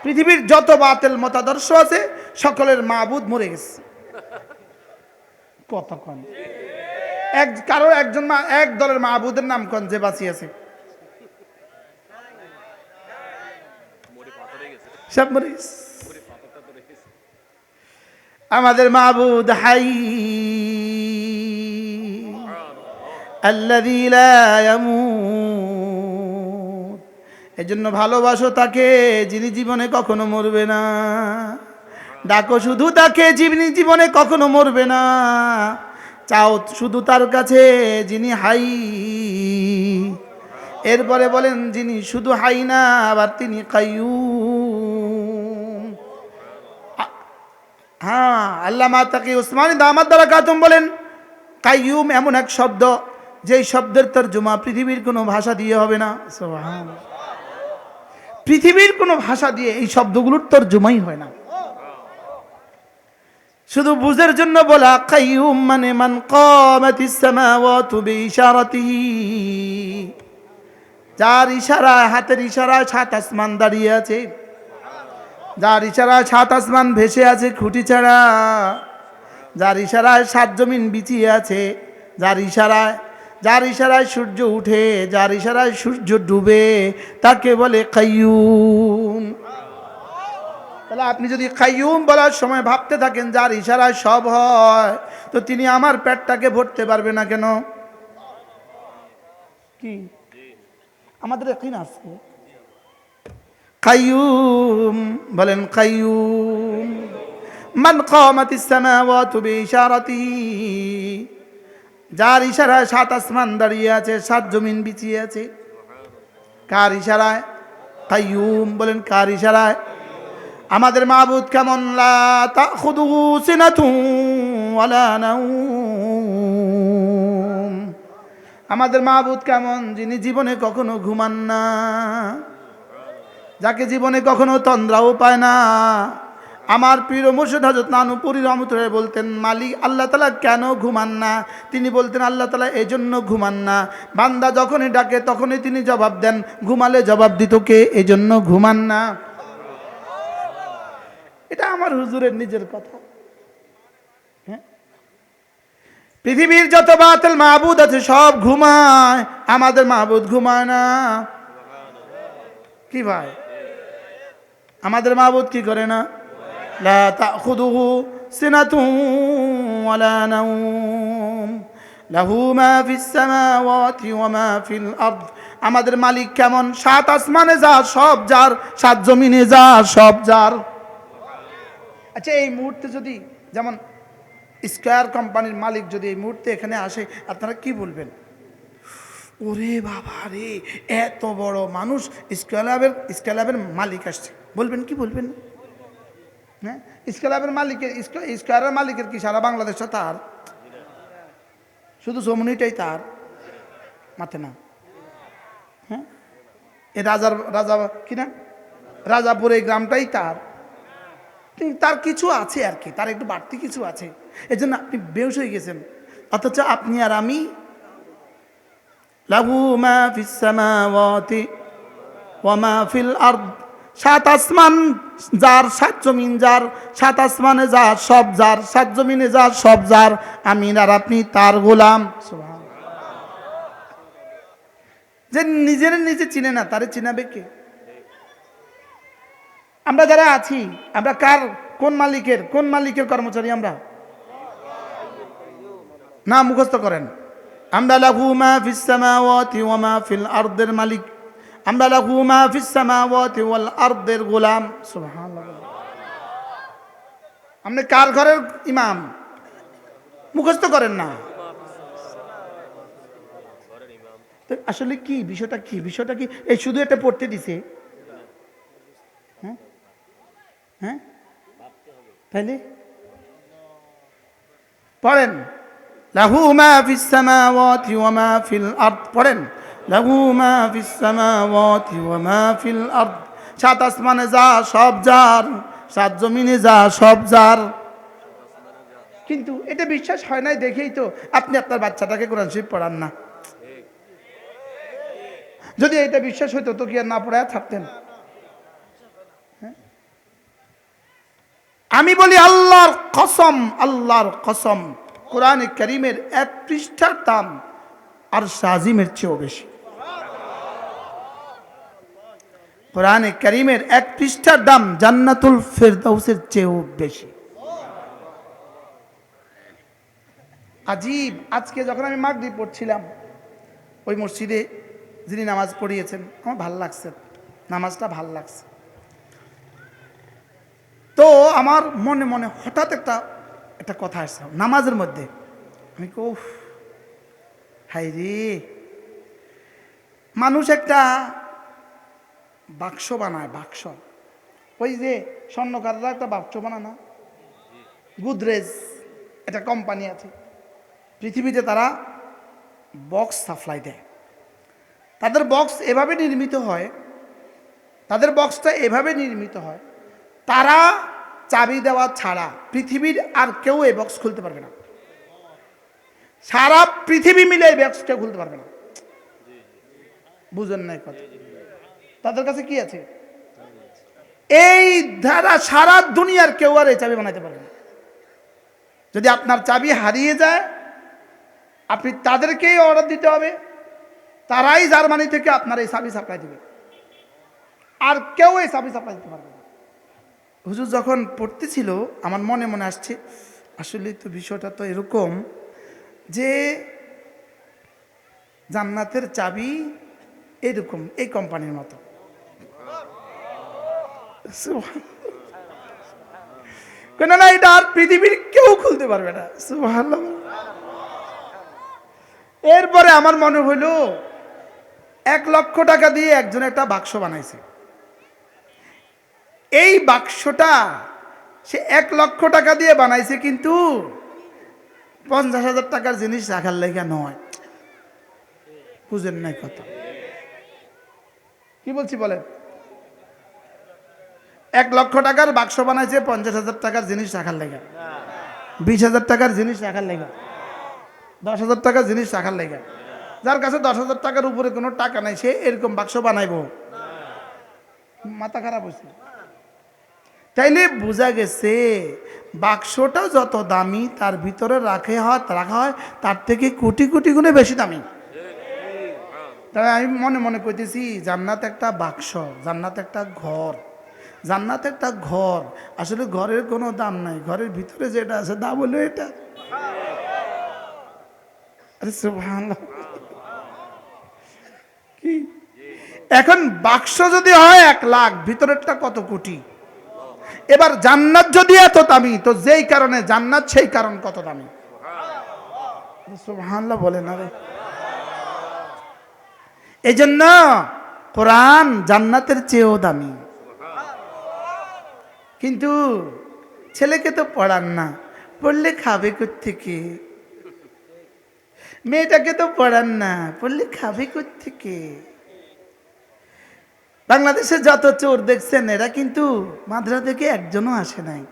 পৃথিবীর যত বাতিল মতাদর্শ আছে সকলের মাবুদ মরে গেছে। কথা কয় না। কারো একজন এক দলের মাবুদের নাম কোন যে বাঁচি আছে? সব মরে গেছে। আমাদের মাবুদ হাই আল্লাযী লা ইয়ামুত। এজন্য ভালোবাসো তাকে যিনি জীবনে কখনো মরবে না। ডাকো শুধু তাকে যিনি জীবনে কখনো মরবে না। চাও শুধু তার কাছে যিনি হাই। এরপরে বলেন যিনি শুধু হাই না, আবার তিনি কাইয়ুম। হ্যাঁ, আল্লামা তাকি উসমানী দামাত বারাকাতুহু বলেন কাইয়ুম এমন এক শব্দ যেই শব্দের তরজমা পৃথিবীর কোনো ভাষা দিয়ে হবে না। সুবহানাল্লাহ। পৃথিবীর কোনো ভাষা দিয়ে এই শব্দগুলোর তরজমাই হয় না। শুধু বুঝের জন্য বলা, কাইয়ুম মানে মান কামাতিস সামাওয়াতু বিইশারাতিহি, যার ইশারায়, হাতের ইশারায় সাত আসমান দাঁড়িয়ে আছে, যার ইশারায় সাত আসমান ভেসে আছে খুঁটি ছাড়া, যার ইশারায় সাত জমিন বিছিয়ে আছে, যার ইশারায় সূর্য উঠে, যার ইশারায় সূর্য ডুবে, তাকে বলে কাইয়ুম। তাহলে আপনি যদি কাইয়ুম বলার সময় ভাবতে থাকেন যার ইশারায় সব হয়, তো তিনি আমার পেটটাকে ভরতে পারবে না কেন? কি আমাদের ইয়াকিন আছে? কাইয়ুম বলেন, কাইয়ুম মান কামাতিস সামাওয়াতু বিইশারাতিহি, যার ইশারায় সাত আসমান দাঁড়িয়ে আছে, সাত জমিন বিছিয়ে আছে। কার ইশারায়? কাইয়ুম বলেন, কার ইশারায়? আমাদের মাবুদ কেমন? লা তাখুযুহু সিনাতুন ওয়ালা নাওম। আমাদের মাবুদ কেমন? যিনি জীবনে কখনো ঘুমান না, যাকে জীবনে কখনো তন্দ্রাও পায় না। আমার প্রিয় মুর্শিদ হযরত নানুপুরী রহমতুল্লাহ বলতেন, মালিক আল্লাহ তাআলা কেন ঘুমান না? তিনি বলতেন, আল্লাহ তাআলা এজন্য ঘুমান না, বান্দা যখনই ডাকে তখনই তিনি জবাব দেন, ঘুমালে জবাব দিত কে? এজন্য ঘুমান না। এটা আমার হুজুরের নিজের কথা। হ্যাঁ, পৃথিবীর যত বাতিল মাবুদ আছে সব ঘুমায়, আমাদের মাবুদ ঘুমায় না। কি ভাই, আমাদের মাবুদ কি করে না? লা তাখুযুহু সিনাতুন ওয়ালা নাওম লাহু মা ফিস সামাওয়াতি ওয়া মা ফিল আরদ। আমাদের মালিক কেমন? সাত আসমানে যা সব যার, সাত জমিনে যা সব যার। আচ্ছা, এই মুহূর্তে যদি, যেমন স্কয়ার কোম্পানির মালিক যদি এই মুহূর্তে এখানে আসে, আপনারা কি বলবেন? ওরে বাবা রে, এত বড় মানুষ, স্কয়ারের মালিক আসছে, বলবেন কি বলবেন? হ্যাঁ, স্কয়ারের মালিকের কি সারা বাংলাদেশটা তার? শুধু জমুনিটাই তার? মাথে না। হ্যাঁ, এই রাজা কি না, রাজাপুর এই গ্রামটাই তার। তার কিছু আছে আর কি, তার একটু বাড়তি কিছু আছে, এজন্য আপনি বেহুশ হয়ে গেছেন। অথচ আপনি আর আমি, লাহু মা ফিস সামাওয়াতি ওয়া মা ফিল আরদ, সাত আসমান যার, সাত জমিন যার, সাত আসমানে যা সব যার, সাত জমিনে যা সব যার, আমি আর আপনি তার গোলাম। যে নিজের নিজে চিনে না, তারে চিনাবে কে? আমরা যারা আছি, আমরা কার, কোন মালিকের কর্মচারী? আমরা না, মুখস্থ করেন। আমরা লাহু মা ফিস সামাওয়াতি ওয়া মা ফিল আরদের মালিক, আমরা লাহু মা ফিস সামাওয়াতি ওয়াল আরদের গোলাম। সুবহানাল্লাহ। আপনি কার ঘরের ইমাম? মুখস্থ করেন না। আসলে কি বিষয়টা, কি এই শুধু এটা পড়তে দিছে? হ্যাঁ হ্যাঁ, তাইলে পড়েন, লাহু মা ফিস সামাওয়াতি ওয়া মা ফিল আরদ, পড়েন, লাহু মা ফিস সামাওয়াতি ওয়া মা ফিল আরদ, সাত আসমানে যা সব যার, সাত জমিনে যা সব যার। কিন্তু এটা বিশ্বাস হয় নাই দেখেই তো আপনি আপনার বাচ্চাটাকে কোরআন শরীফ পড়ান না। যদি এটা বিশ্বাস হইতো তো কি আর না পড়ায় থাকতেন? আমি বলি আল্লাহর কসম, কোরআনে কারীমের এক পৃষ্ঠার দাম আরশ আজিমের চেয়েও বেশি। কোরআনে কারীমের এক পৃষ্ঠার দাম জান্নাতুল ফেরদাউসের চেয়েও বেশি। আজীব, আজকে যখন আমি মাগরিব পড়ছিলাম ওই মসজিদে যিনি নামাজ পড়িয়েছেন, আমার ভাল লাগছে, নামাজটা ভাল লাগছে। তো আমার মনে মনে হঠাৎ একটা কথা আসছে নামাজের মধ্যে। আমি কই, হাই রে, মানুষ একটা বাক্স বানায়, বাক্স, ওই যে স্বর্ণকাররা একটা বাক্স বানায় না, গুদরেজ একটা কোম্পানি আছে পৃথিবীতে, তারা বক্স সাপ্লাই দেয়। তাদের বক্স এভাবে নির্মিত হয়, তাদের বক্সটা এভাবে নির্মিত হয়, তারা চাবি দেওয়া ছাড়া পৃথিবীর আর কেউ এই বক্স খুলতে পারবে না। সারা পৃথিবী মিলে এই বক্স কেউ খুলতে পারবে না। বুঝেন নাই কথা? তাদের কাছে কি আছে? এই ধারা সারা দুনিয়ার কেউ আর এই চাবি বানাইতে পারবে না। যদি আপনার চাবি হারিয়ে যায়, আপনি তাদেরকেই অর্ডার দিতে হবে, তারাই জার্মানি থেকে আপনার এই চাবি সাপ্লাই দিবে, আর কেউ এই চাবি সাপ্লাই দিতে পারবে না। হুজুর যখন পড়তেছিল আমার মনে মনে আসছে, আসলে তো বিষয়টা তো এরকম যে জান্নাতের চাবি এরকম, এই কোম্পানির মতো। কেন না, এটা আর পৃথিবীর কেউ খুলতে পারবে না। সুবহানাল্লাহ। এরপরে আমার মনে হইল 1,00,000 টাকা দিয়ে একজন একটা বাক্স বানাইছে। এই বাক্সটা সে 1,00,000 টাকা দিয়ে বানাইছে, কিন্তু 50,000 টাকার জিনিস রাখার লেগে নয়। বুঝেন নাই কথা? কি বলছি বলেন? 1,00,000 টাকার বাক্স বানাইছে 50,000 টাকার জিনিস রাখার লেগে, 20,000 টাকার জিনিস রাখার লেগে, 10,000 টাকার জিনিস রাখার লেগে। যার কাছে 10,000 টাকার উপরে কোনো টাকা নাই সে এরকম বাক্স বানাইবো? মাথা খারাপ হয়েছে। তাইলে বোঝা গেছে বাক্সটা যত দামি তার ভিতরে রাখা হয় তার থেকে কোটি কোটি গুণে বেশি দামি। তাই আমি মনে মনে কইতেছি, জান্নাত একটা বাক্স, জান্নাত একটা ঘর, জান্নাত একটা ঘর। আসলে ঘরের কোনো দাম নাই, ঘরের ভিতরে যেটা আছে দাম হলো এটা। আরে সুবহানাল্লাহ। কি এখন বাক্স যদি হয় 1,00,000, ভিতরেরটা কত কোটি। এবার জান্নাত যদি এত দামি, তো যেই কারণে জান্নাত সেই কারণ কত দামি। সুবহানাল্লাহ বলে না রে? এই জন্য কোরআন জান্নাতের চেয়েও দামি। কিন্তু ছেলেকে তো পড়ান না, পড়লে খাবে কোত্থেকে? মেয়েটাকে তো পড়ান না, পড়লে খাবে কোত্থেকে? বাংলাদেশে যত চোর দেখছেন এরা কিন্তু মাদ্রাসা থেকে একজনও আসে নাই।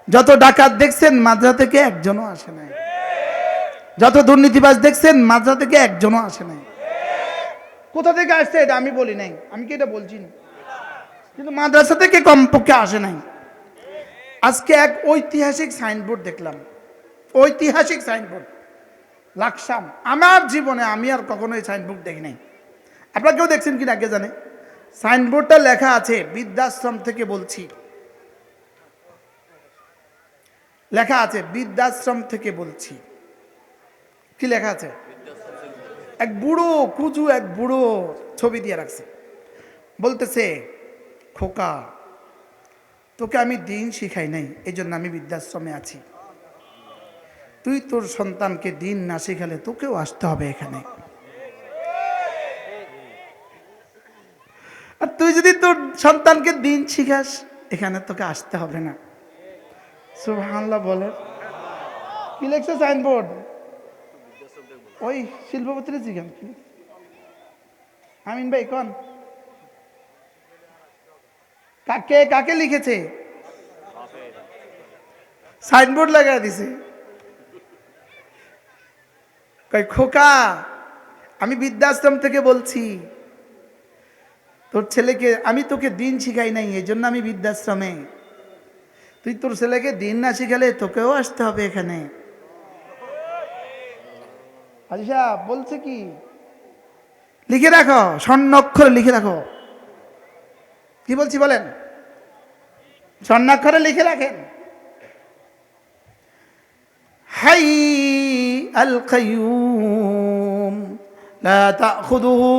যত ডাকাত দেখছেন মাদ্রাসা থেকে একজনও আসে নাই। যত দুর্নীতিবাজ দেখছেন মাদ্রাসা থেকে একজনও আসে নাই। কোথা থেকে আসছে এটা আমি বলি নাই, আমি কি এটা বলছি না, কিন্তু মাদ্রাসা থেকে কমপক্ষে আসে নাই। আজকে এক ঐতিহাসিক সাইনবোর্ড দেখলাম, ঐতিহাসিক সাইনবোর্ড লাকসাম। আমার জীবনে আমি আর কখনো এই সাইনবোর্ড দেখি নাই। আপনারা কেউ দেখছেন কিনা আগে জানে? সাইনবোর্ডটা লেখা আছে বৃদ্ধাশ্রম থেকে বলছি, লেখা আছে বৃদ্ধাশ্রম থেকে বলছি। কি লেখা আছে? এক বুড়ো কুজু, এক বুড়ো ছবি দিয়ে রাখছে, বলতেছে, খোকা তোকে আমি দিন শিখাই নাই, এই জন্য আমি বৃদ্ধাশ্রমে আছি। তুই তোর সন্তানকে দিন না শিখালে তোকেও আসতে হবে এখানে। আর তুই যদি তোর সন্তানকে দিন শিখাস এখানে তোকে আসতে হবে না। সুবহানাল্লাহ বলে। কি লেখছে সাইনবোর্ড? ওই শিল্পপত্রে জিজ্ঞান আমিন ভাই কোন কাকে কাকে লিখেছে? সাইনবোর্ড লাগাই দিছে, কই খোকা আমি বৃদ্ধাশ্রম থেকে বলছি, তোর ছেলেকে আমি তোকে দিন শিখাই নাই এই জন্য আমি বৃদ্ধাশ্রমে। তুই তোর ছেলেকে দিন না শিখালে তোকেও আসতে হবে এখানে। হাজী সাহেব বলছে কি, লিখে রাখো, স্বর্ণাক্ষরে লিখে রাখো। কি বলছি বলেন? স্বর্ণাক্ষরে লিখে রাখেন। হাই আল কাইয়ুম লা তাখুযুহু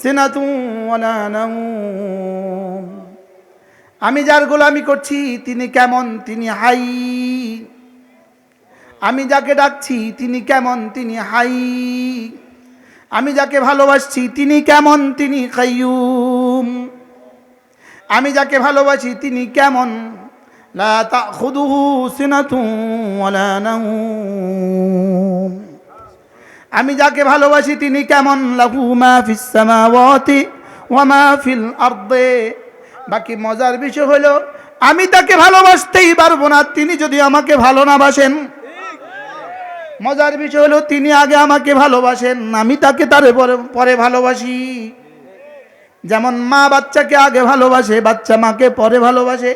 সিনাতুন ওয়ালা নাওম। আমি যার গোলামি করছি তিনি কেমন, তিনি হাই। আমি যাকে ডাকছি তিনি কেমন, তিনি হাই। আমি যাকে ভালোবাসছি তিনি কেমন, তিনি কাইয়ুম। আমি যাকে ভালোবাসি তিনি কেমন, লা তাখুযুহু সিনাতুন ওয়ালা নাওম। আমি যাকে ভালোবাসি তিনি কেমন, লাহু মা ফিস সামাওয়াতি ওয়া মা ফিল আরদি। বাকি মজার বিষয় হলো আমি তাকে ভালোবাসতেই পারবো না তিনি যদি আমাকে ভালো না বাসেন। মজার বিষয় হলো তিনি আগে আমাকে ভালোবাসেন, আমি তাকে তার পরে ভালোবাসি। যেমন মা বাচ্চাকে আগে ভালোবাসে, বাচ্চা মাকে পরে ভালোবাসে।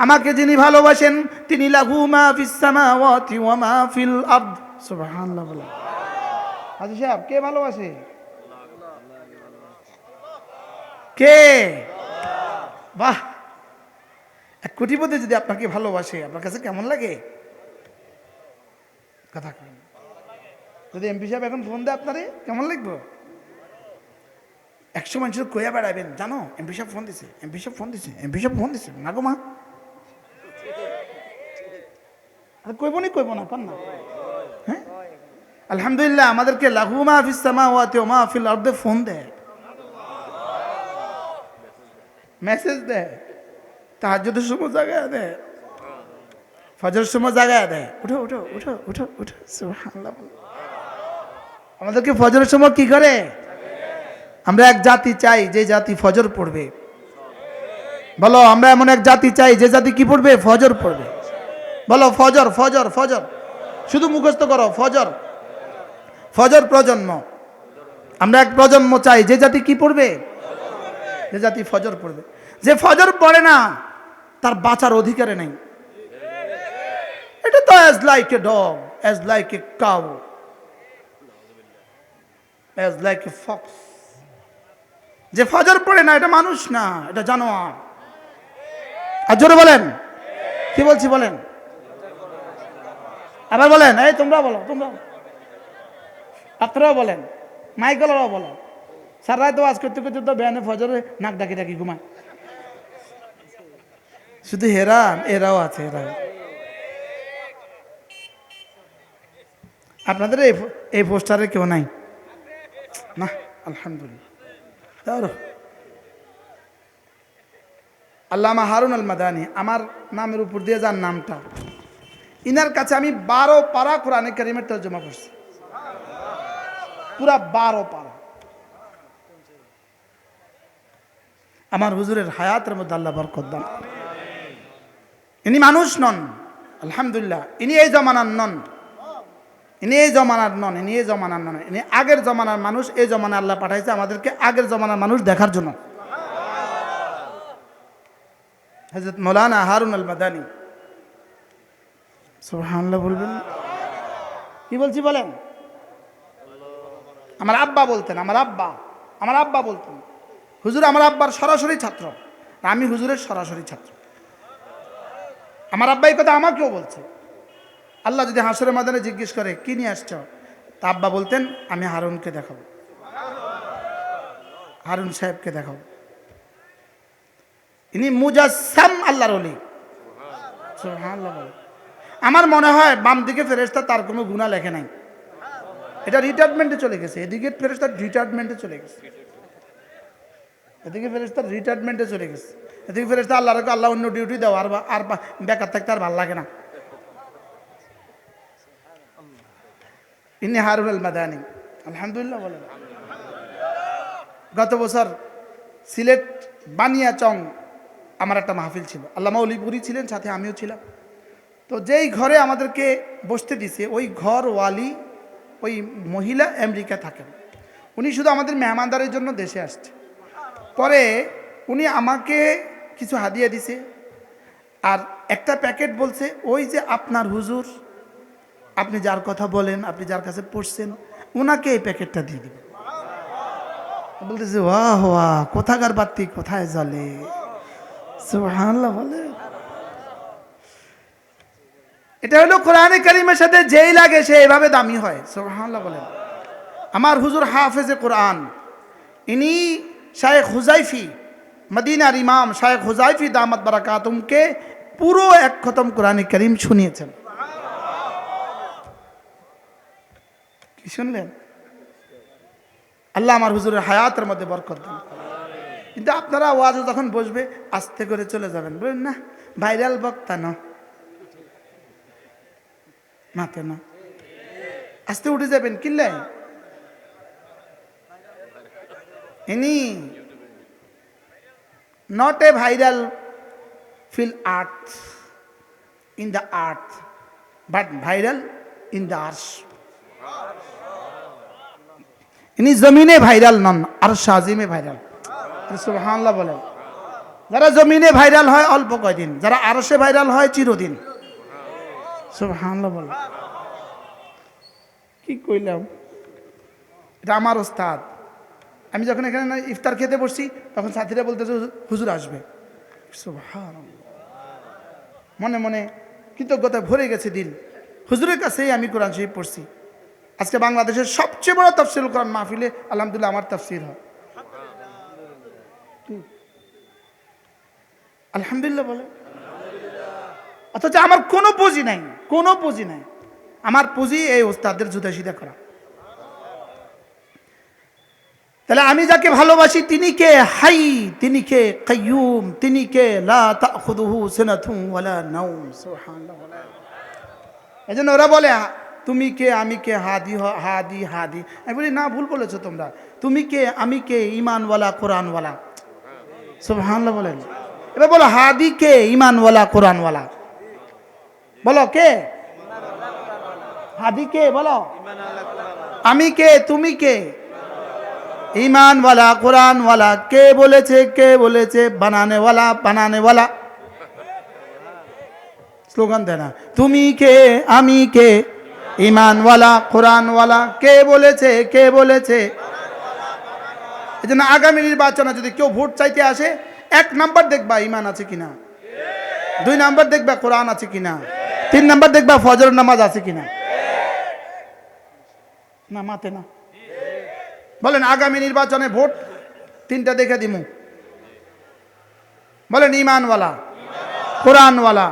আমাকে যিনি ভালোবাসেন তিনি লাহু মা ফিস সামাওয়াতি ওয়া মা ফিল আরদ। সুবহানাল্লাহ বলে। হাজী সাহেব, কে ভালোবাসে? কে? বাহ, এক কোটিপতি যদি আপনাকে ভালোবাসে আপনার কাছে কেমন লাগে? কথা বলেন। যদি এমপি সাহেব এখন ফোন দেয় আপনারে কেমন লাগবে? 100 মানুষের কইয়া বেড়াবেন, জানো এমপি সাহেব ফোন দিছে, এমপি সাহেব ফোন দিছে, এমপি সাহেব ফোন দিছে, না গো মা কইব না কন না। হ্যাঁ, আলহামদুলিল্লাহ আমাদেরকে লাহু মা ফিস সামাওয়াতি ওয়া মা ফিল আরদি ফোন দেয়, মেসেজ দেয়, তাহাজ্জুদের সময় জাগায় দেয়, ফজরের সময় জাগায় দেয়, উঠো উঠো উঠো উঠো উঠো। সুবহানাল্লাহ। আমাদেরকে ফজরের সময় কি করে? আমরা এক জাতি চাই যে জাতি ফজর পড়বে। বলো, আমরা এমন এক জাতি চাই যে জাতি কি পড়বে? ফজর পড়বে। বলো ফজর ফজর ফজর, শুধু মুখস্থ করো ফজর। ফজর প্রজন্ম, আমরা এক প্রজন্ম চাই যে জাতি কি পড়বে? যে জাতি ফজর পড়বে। যে ফজর পড়ে না তার বাঁচার অধিকারে নেই। এটা তো as like a dog, as like a cow, as like a fox. যে ফজর পড়ে না এটা মানুষ না, এটা জানোয়ার। আর জোরে বলেন, কি বলছি বলেন, আবার বলেন, এই তোমরা বলো, তোমরা আপনারাও বলেন, মাইকেলরাও বলেন। সারাই তো আজ করতে করতে তো বেয়ানে ফজরে নাক ডাকি ডাকি ঘুমায়। শুধু এরাও আছে, এরা। আপনাদের এই পোস্টারে কেউ নাই না? আলহামদুলিল্লাহ। আল্লামা হারুন আল মাদানী, আমার নামের উপর দিয়ে যার নামটা, ইনার কাছে আমি 12 পারা কোরআনে কারীমের তরজমা করছি, পুরা 12 পারা। আমার হুজুরের হায়াতের মধ্যে আল্লাহ বরকত দান। ইনি মানুষ নন, আলহামদুলিল্লাহ। ইনি এই জমানার নন, ইনি এই জমানার নন, ইনি এই জমানার নন, ইনি আগের জমানার মানুষ। এই জমানা আল্লাহ পাঠাইছে আমাদেরকে আগের জমানার মানুষ দেখার জন্য। হযরত মাওলানা হারুন আল মাদানী, সুবহানাল্লাহ বলবেন। কি বলছি বলেন? আমার আব্বা বলতেন, আমার আব্বা বলতেন, হুজুর আমার আব্বার সরাসরি ছাত্র, আমি হুজুরের সরাসরি ছাত্র। আমার আব্বা এই কথা আমাকেও বলছে। আল্লাহ যদি হাসরের ময়দানে জিজ্ঞেস করে কি নিয়ে আসছো, তা আব্বা বলতেন আমি হারুনকে দেখাবো, হারুন সাহেবকে দেখাবো। ইনি মুজাসসাম আল্লাহর ওলি। সুবহানাল্লাহ। আমার মনে হয় বাম দিকে ফেরেশতা তার কোনো গুনাহ লেখে নাই, এটা রিটায়ারমেন্টে চলে গেছে। এদিকে ফেরেশতা রিটায়ারমেন্টে চলে গেছে, এদিকে ফেরেশতা রিটায়ারমেন্টে চলে গেছে। এদিকে ফেরেশতা আল্লাহ অন্য ডিউটি দাও, আর বেকার থাকতে আর ভালো লাগে না। ইনি হারুন আল মাদানী, আলহামদুলিল্লাহ বলেন। গত বছর সিলেট বানিয়াচং আমার একটা মাহফিল ছিল, আল্লামা অলিপুরি ছিলেন, সাথে আমিও ছিলাম। তো যেই ঘরে আমাদেরকে বসতে দিছে ওই ঘর ওয়ালি, ওই মহিলা আমেরিকা থাকেন। উনি শুধু আমাদের মেহমানদারের জন্য দেশে আসছে। পরে উনি আমাকে কিছু হাদিয়া দিছে, আর একটা প্যাকেট বলছে ওই যে আপনার হুজুর, আপনি যার কথা বলেন, আপনি যার কাছে পড়ছেন, ওনাকে এই প্যাকেটটা দিয়ে দিবেন। বলতেছে ওয়াহ ওয়াহ, কোথাকার বাতি কোথায় জ্বলে। সুবহানাল্লাহ বলে। এটা হলো কোরআনে কারীমের সাথে যেই লাগে সে এভাবে দামি হয়। সুবহানাল্লাহ বলেন। আমার হুজুর হাফেজে কোরআন, ইনি শায়েখ হুজাইফি, মদিনার ইমাম শায়েখ হুজাইফি দামাত বারাকাতুমকে পুরো এক খতম কোরআনে কারীম শুনিয়েছেন। কি শুনলেন? আল্লাহ আমার হুজুরের হায়াতের মধ্যে বরকত দান। কিন্তু আপনারা ওয়াজে যখন বসবে আস্তে করে চলে যাবেন, বলেন না ভাইরাল বক্তা না, মাতে না, আস্তে উঠে যাবেন। কিনলে ইনি not a viral fil earth, in the earth, but viral in the arsh. ইনি জমিনে ভাইরাল নন, আরশ আজিমে ভাইরাল। সুবহানাল্লাহ বলেন। যারা জমিনে ভাইরাল হয় অল্প কয়দিন, যারা আরশে ভাইরাল হয় চিরদিন। সুবহানাল্লাহ বলেন। কি কইলাম? এটা আমার ওস্তাদ। আমি যখন এখানে ইফতার খেতে বসছি তখন সাথীরা বলতেছে হুজুর আসবে। সুবহানাল্লাহ, মনে মনে কৃতজ্ঞতায় ভরে গেছে দিল। হুজুরের কাছেই আমি কোরআন শরীফ পড়ছি। আজকে বাংলাদেশের সবচেয়ে বড় তাফসীরুল কোরআন মাহফিলে আলহামদুলিল্লাহ আমার তাফসীর হয়। আলহামদুলিল্লাহ বলে। অথচ আমার কোনো পুঁজি নাই, কোনো পুঁজি নাই। আমার পুঁজি এই ওস্তাদের জুতা সিধা করা। তাহলে আমি যাকে ভালোবাসি তিনি কে? হাই, তিনি কে? কাইয়ুম, তিনি কে? লা তাখুযুহু সিনাতুন ওয়ালা নাওম। সুবহানাল্লাহ। এজন্য ওরা বলে তুমি কে, আমি কে, হাদি হাদি হাদি। আমি বলি না, ভুল বলেছো তোমরা। তুমি কে, আমি কে, ঈমানওয়ালা কোরআনওয়ালা। সুবহানাল্লাহ বলেন। এবার বলো হাদি কে, ঈমানওয়ালা কোরআনওয়ালা। বলো কে? হাদি কে? বলো। আমি কে, তুমি কে? ঈমানওয়ালা কোরআনওয়ালা। কে বলেছে? কে বলেছে? বানানেওয়ালা, বানানেওয়ালা। স্লোগান দেয় না, তুমি কে, আমি কে, ঈমানওয়ালা কোরআনওয়ালা। কে বলেছে? কে বলেছে? এই জন্য আগামী নির্বাচনে যদি কেউ ভোট চাইতে আসে, 1 নাম্বার দেখবা ঈমান আছে কিনা, 2 নাম্বার দেখবা কোরআন আছে কিনা, 3 নাম্বার দেখবা ফজর নামাজ আছে কিনা। না মাতে না বলেন, আগামী নির্বাচনে ভোট 3টা দেখে দিমু। বলেন ঈমানওয়ালা, কোরআনওয়ালা,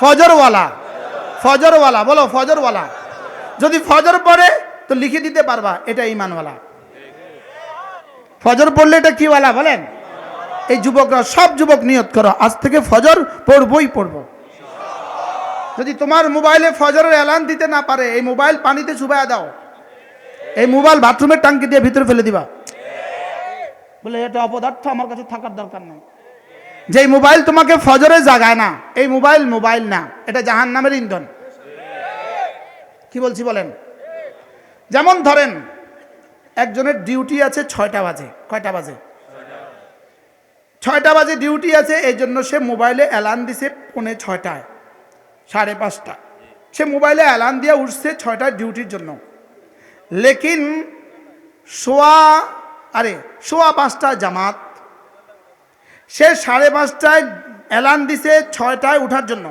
ফজরওয়ালা। ফজরওয়ালা বলো, ফজরওয়ালা। যদি ফজর পড়ে তো লিখে দিতে পারবা এটা ঈমানওয়ালা। ফজর পড়লে এটা কিওয়ালা বলেন? এই যুবকরা, সব যুবক নিয়ত করো আজ থেকে ফজর পড়বই পড়ব। যদি তোমার মোবাইলে ফজরের অ্যালার্ম দিতে না পারে, এই মোবাইল পানিতে চুবাইয়া দাও। এই মোবাইল বাথরুমের টাঙ্কি দিয়ে ভিতরে ফেলে দিবা। বলে এটা অপদার্থ, আমার কাছে থাকার দরকার নেই। যে মোবাইল তোমাকে ফজরে জাগায় না, এই মোবাইল মোবাইল না, এটা জাহান্নামের ইন্ধন। কি বলছি বলেন? যেমন ধরেন একজনের ডিউটি আছে 6টা বাজে। কয়টা বাজে? 6টা বাজে ডিউটি আছে, এই জন্য সে মোবাইলে অ্যালার্ম দিছে 6:45, 5:30। সে মোবাইলে অ্যালার্ম দিয়ে উঠছে 6টায় ডিউটির জন্য। লেকিন সোয়া 5টায় জামাত। সে 5:30টায় অ্যালার্ম দিছে 6টায় উঠার জন্য।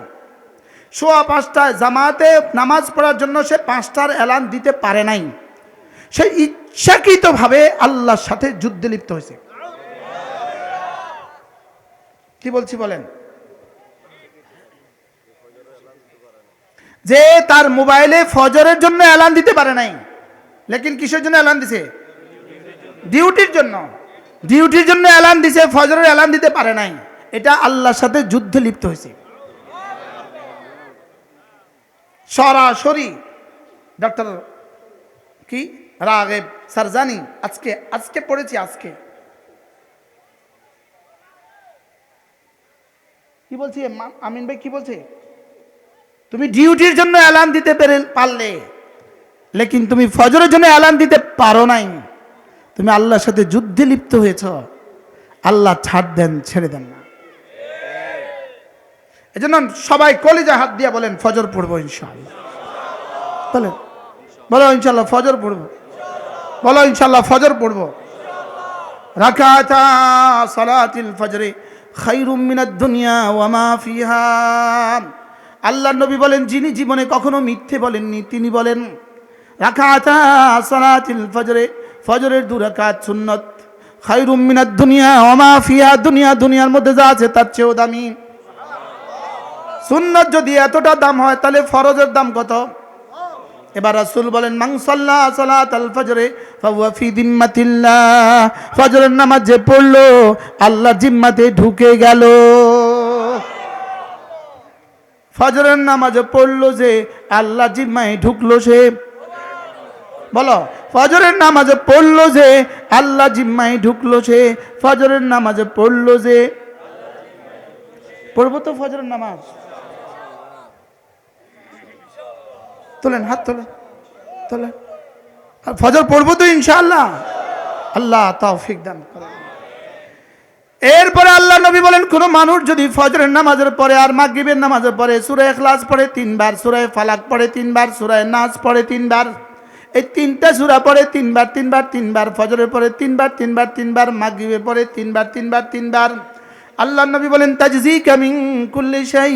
সোয়া 5টায় জামাতে নামাজ পড়ার জন্য সে 5টার অ্যালার্ম দিতে পারে নাই। সে ইচ্ছাকৃতভাবে আল্লাহর সাথে যুদ্ধে লিপ্ত হয়েছে। কি বলছি বলেন? যে তার মোবাইলে ফজরের জন্য অ্যালার্ম দিতে পারে নাই, লেকিন কিসের জন্য অ্যালার্ম দিছে? ডিউটির জন্য। ডিউটির জন্য অ্যালার্ম দিছে, ফজরের অ্যালার্ম দিতে পারে নাই। এটা আল্লাহর সাথে যুদ্ধে লিপ্ত হয়েছে সরাসরি। ডক্টর কি রাগেব সারজানি আজকে পড়েছি। আজকে কি বলছি আমিন ভাই? কি বলছে? তুমি ডিউটির জন্য অ্যালার্ম দিতে পারলে, লেকিন তুমি ফজরের জন্য অ্যালার্ম দিতে পারো নাই। তুমি আল্লাহর সাথে যুদ্ধে লিপ্ত হয়েছ। আল্লাহ ছাড় দেন, ছেড়ে দেন না। এজন্য সবাই কলিজা হাত দিয়ে বলেন ফজর পড়বো ইনশাআল্লাহ। বলেন, বলো ইনশাআল্লাহ ফজর পড়বো। বলো ইনশাআল্লাহ ফজর পড়বো। রাকাতা সালাতিল ফজরে খায়রুম মিনাদ দুনিয়া ওয়া মা ফিহা। আল্লাহর নবী বলেন, যিনি জীবনে কখনো মিথ্যে বলেননি তিনি বলেন রাকাতা সালাতিল ফজরে, ফজরের 2 রাকাত সুন্নাত, খায়রুম মিনাদ দুনিয়া ওয়া মা ফিহা। দুনিয়ার মধ্যে যা আছে তার চেয়েও দামি। সুন্নাত যদি এতটা দাম হয় তাহলে ফরজের দাম কত? এবার রাসূল বলেন মান সাল্লা সালাতাল ফজরে ফাহুয়া ফি যিম্মাতিল্লাহ। ফজরের নামাজ যে পড়লো আল্লাহর জিম্মাতে ঢুকে গেল। ফজরের নামাজ পড়লো যে আল্লাহর জিম্মায় ঢুকলো সে। বলো, ফজরের নামাজ পড়লো যে আল্লাহ জিম্মায় ঢুকলো সে। ফজরের নামাজ পড়লো যে পড়বো তো ফজরের নামাজ? তোলেন, হাত তোলেন, তোলেন। আর ফজর পড়বো তো ইনশাআল্লাহ। আল্লাহ তৌফিক দান করেন। এরপরে আল্লাহ নবী বলেন, কোন মানুষ যদি ফজরের নামাজের পরে আর মাগরিবের নামাজের পরে সূরা ইখলাস পড়ে 3 বার, সূরা ফালাক পড়ে 3 বার, সূরা নাস পড়ে 3 বার, এই 3টা সূরা পড়ে 3 বার 3 বার 3 বার, ফজরের পরে 3 বার 3 বার 3 বার, মাগরিবের পরে 3 বার 3 বার 3 বার, আল্লাহ নবী বলেন তাজজিকা মিন কুল্লি শাই,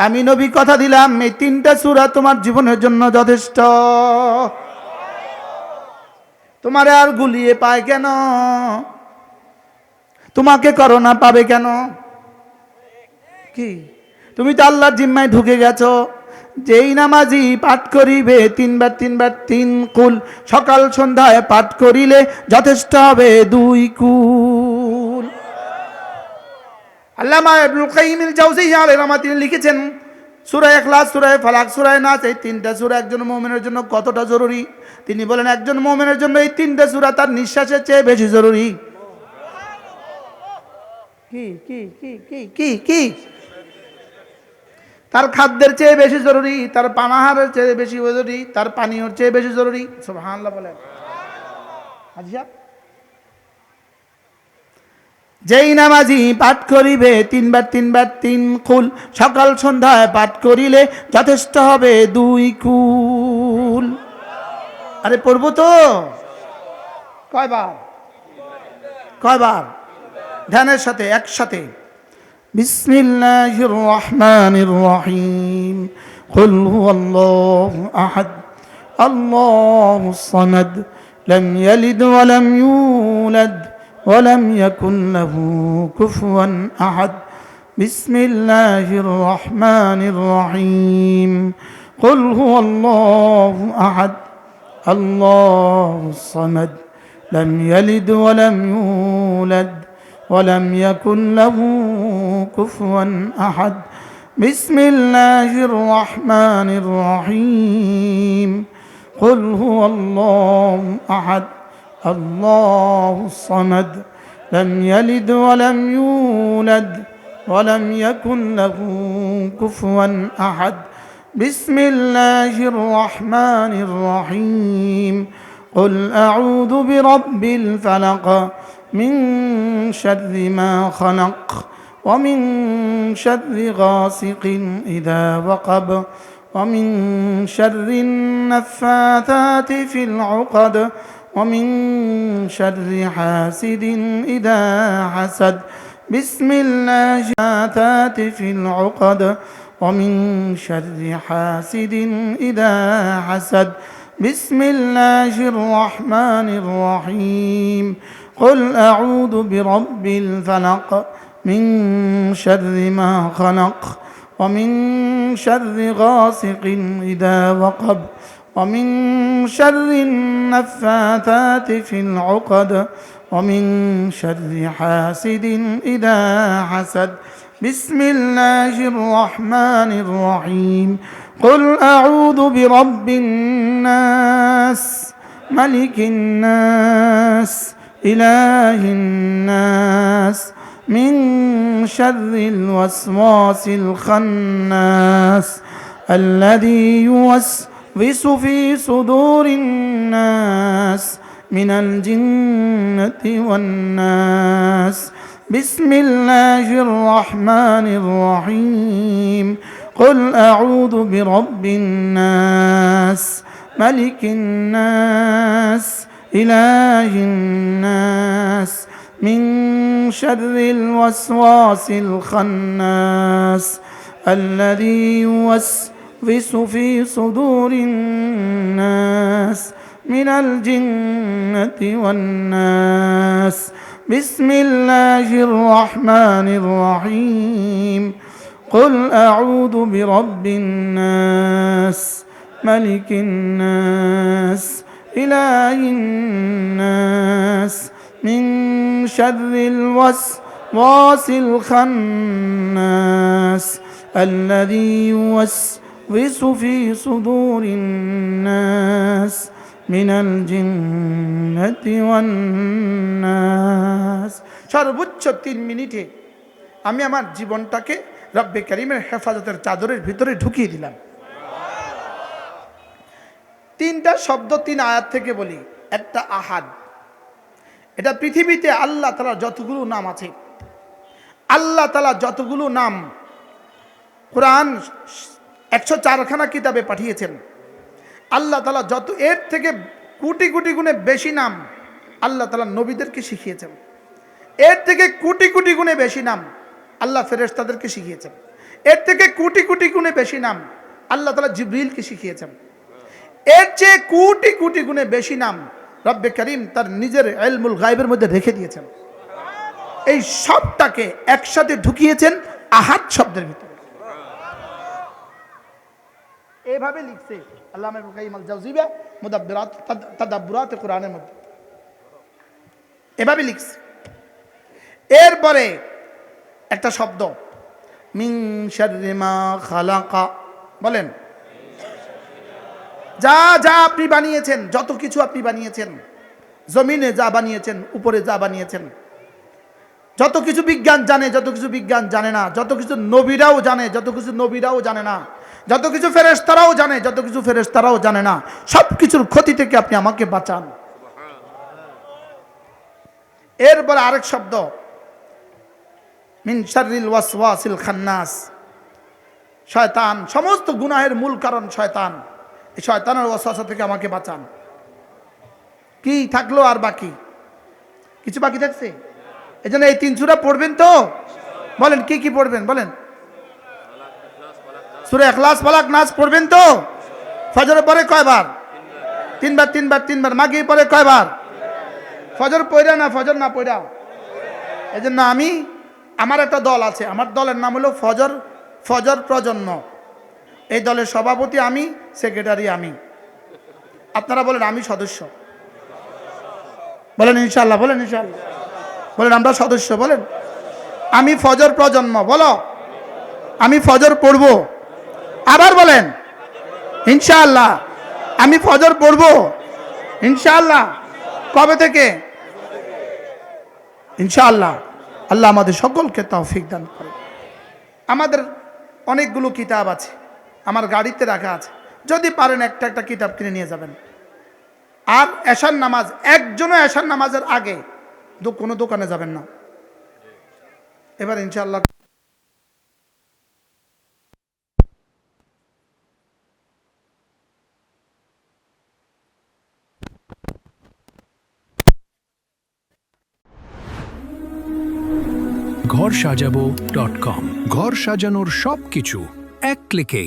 আমি নবী কথা দিলাম এই 3টা সূরা তোমার জীবনের জন্য যথেষ্ট। তোমারে আর গুলিয়ে পায় কেন? তোমাকে করোনা পাবে কেন? কি তুমি তো আল্লাহর জিম্মায় ঢুকে গেছো। যেই নামাজি পাঠ করিবে 3 বার 3 বার 3 কুল, সকাল সন্ধ্যায় পাঠ করিলে যথেষ্ট হবে 2 কুল। আল্লামা ইবনুল কাইয়িম আল জাওজিয়্যিহ আলাইহির রহমাত তিনি লিখেছেন, সূরা ইখলাস, সূরা ফালাক, সূরা নাস এই 3টা সূরা একজন মুমিনের জন্য কতটা জরুরি। তিনি বলেন একজন মুমিনের জন্য এই 3টা সূরা তার নিঃশ্বাসের চেয়ে বেশি জরুরি। কি কি কি কি কি কি তার খাদ্যের চেয়ে বেশি জরুরি, তার পানাহারের চেয়ে বেশি জরুরি, তার পানীয়র চেয়ে বেশি জরুরি। সুবহানাল্লাহ বলেন। আচ্ছা, যেই নামাজি পাঠ করিবে 3 বার 3 বার 3 কুল, সকাল সন্ধ্যায় পাঠ করিলে যথেষ্ট হবে 2 কুল। আরে পড়বো তো? কয়বার? কয়বার? ধ্যানের সাথে, একসাথে। বিসমিল্লাহির রহমানির রহিম। কুল হুয়াল্লাহু আহাদ, আল্লাহুস সামাদ, লাম ইয়ালিদ ওয়া লাম ইউলাদ ওয়া লাম ইয়াকুন লাহু কুফুয়ান আহাদ। বিসমিল্লাহির রহমানির রহিম। কুল হুয়াল্লাহু আহাদ, আল্লাহুস সামাদ, লাম ইয়ালিদ ওয়া লাম ইউলাদ ولم يكن له كفوا أحد. بسم الله الرحمن الرحيم. قل هو الله أحد، الله الصمد، لم يلد ولم يولد ولم يكن له كفوا أحد. بسم الله الرحمن الرحيم. قل أعوذ برب الفلق من شر ما خلق ومن شر غاسق إذا وقب ومن شر النفاثات في العقد ومن شر حاسد إذا حسد. بسم الله النفاثات في العقد ومن شر حاسد إذا حسد. بسم الله الرحمن الرحيم. قل أعوذ برب الفلق من شر ما خلق ومن شر غاسق إذا وقب ومن شر النفاثات في العقد ومن شر حاسد إذا حسد. بسم الله الرحمن الرحيم. قل أعوذ برب الناس، ملك الناس، إله الناس، من شر الوسواس الخناس الذي يوسوس في صدور الناس من الجنة والناس. بسم الله الرحمن الرحيم. قل أعوذ برب الناس، ملك الناس، إله الناس، من شر الوسواس الخناس الذي يوسوس في صدور الناس من الجنة والناس. بسم الله الرحمن الرحيم. قل أعوذ برب الناس، ملك الناس، إله الناس، من شر الوسواس الخناس الذي يوسوس في صدور الناس من الجنة والناس. সর্বোচ্চ 3 মিনিটে আমি আমার জীবনটাকে রব্বে কারীমের হেফাজতের চাদরের ভিতরে ঢুকিয়ে দিলাম। তিনটা শব্দ 3 আয়াত থেকে বলি। একটা আহাদ, এটা পৃথিবীতে আল্লাহ তাআলা যতগুলো নাম আছে, আল্লাহ তাআলা যতগুলো নাম কোরআন 104খানা কিতাবে পাঠিয়েছেন, আল্লাহ তাআলা যত এর থেকে কোটি কোটি গুণে বেশি নাম আল্লাহ তাআলা নবীদেরকে শিখিয়েছেন। এর থেকে কোটি কোটি গুণে বেশি নাম আল্লাহ ফেরেশতাদেরকে শিখিয়েছেন। এর থেকে কোটি কোটি গুণে বেশি নাম আল্লাহ তাআলা জিবরিলকে শিখিয়েছেন। এর চেয়ে কোটি কোটি গুণে বেশি নাম রব্বে কারীম তার নিজের ইলমুল গায়বের মধ্যে রেখে দিয়েছেন। এই সবটাকে একসাথে ঢুকিয়েছেন আহাদ শব্দের ভিতরে। এইভাবে লিখছে আল্লামা ইবনে কাইয়িম আল জাওজিয়া মুদাব্বিরাত তাদাব্বুরাত কোরআনের মধ্যে, এভাবে লিখছে। এরপরে একটা শব্দ মিন শাররি মা খালাকা, বলেন যা যা আপনি বানিয়েছেন, যত কিছু আপনি বানিয়েছেন, জমিনে যা বানিয়েছেন, উপরে যা বানিয়েছেন, যত কিছু বিজ্ঞান জানে, যত কিছু বিজ্ঞান জানে না, যত কিছু নবীরাও জানে, যত কিছু নবীরাও জানে না, যত কিছু ফেরেশতারাও জানে, যত কিছু ফেরেশতারাও জানে না, সব কিছুর ক্ষতি থেকে আপনি আমাকে বাঁচান। এরপরে আরেক শব্দ মিন শাররিল ওয়াসওয়াসিল খান্নাস, শয়তান, সমস্ত গুনাহের মূল কারণ শয়তান, এই শয়তানের ওয়াসওয়াসা থেকে আমাকে বাঁচান। কি থাকলো আর বাকি? কিছু বাকি থাকছে? এজন্য এই 3 সূরা পড়বেন তো? বলেন কি কি পড়বেন বলেন? সূরা ইখলাস, ফালাক, নাস পড়বেন তো? ফজরের পরে কয়বার? 3 বার 3 বার 3 বার। মাগরিব পরে কয়বার? ফজর পড়া না, ফজর না পড়া। এজন্য আমার একটা দল আছে, আমার দলের নাম হলো ফজর প্রজন্ম। এই দলের সভাপতি আমি, সেক্রেটারি আমি। আপনারা বলেন আমি সদস্য। বলেন ইনশাআল্লাহ, বলেন ইনশাআল্লাহ, বলেন আমরা সদস্য। বলেন আমি ফজর প্রজন্ম। বলো আমি ফজর পড়ব। আবার বলেন ইনশাআল্লাহ আমি ফজর পড়ব ইনশাআল্লাহ। কবে থেকে? ইনশাআল্লাহ। আল্লাহ আমাদের সকলকে তৌফিক দান করে। আমাদের অনেকগুলো কিতাব আছে, আমার গাড়িতে রাখা আছে, যদি পারেন একটা একটা কিতাব কিনে নিয়ে যাবেন। আর এশার নামাজ, একজনও এশার নামাজের আগে কোনো দোকানে যাবেন না। এবার ইনশাআল্লাহ ঘরসাজাবো.com, ঘর সাজানোর সবকিছু এক ক্লিকে।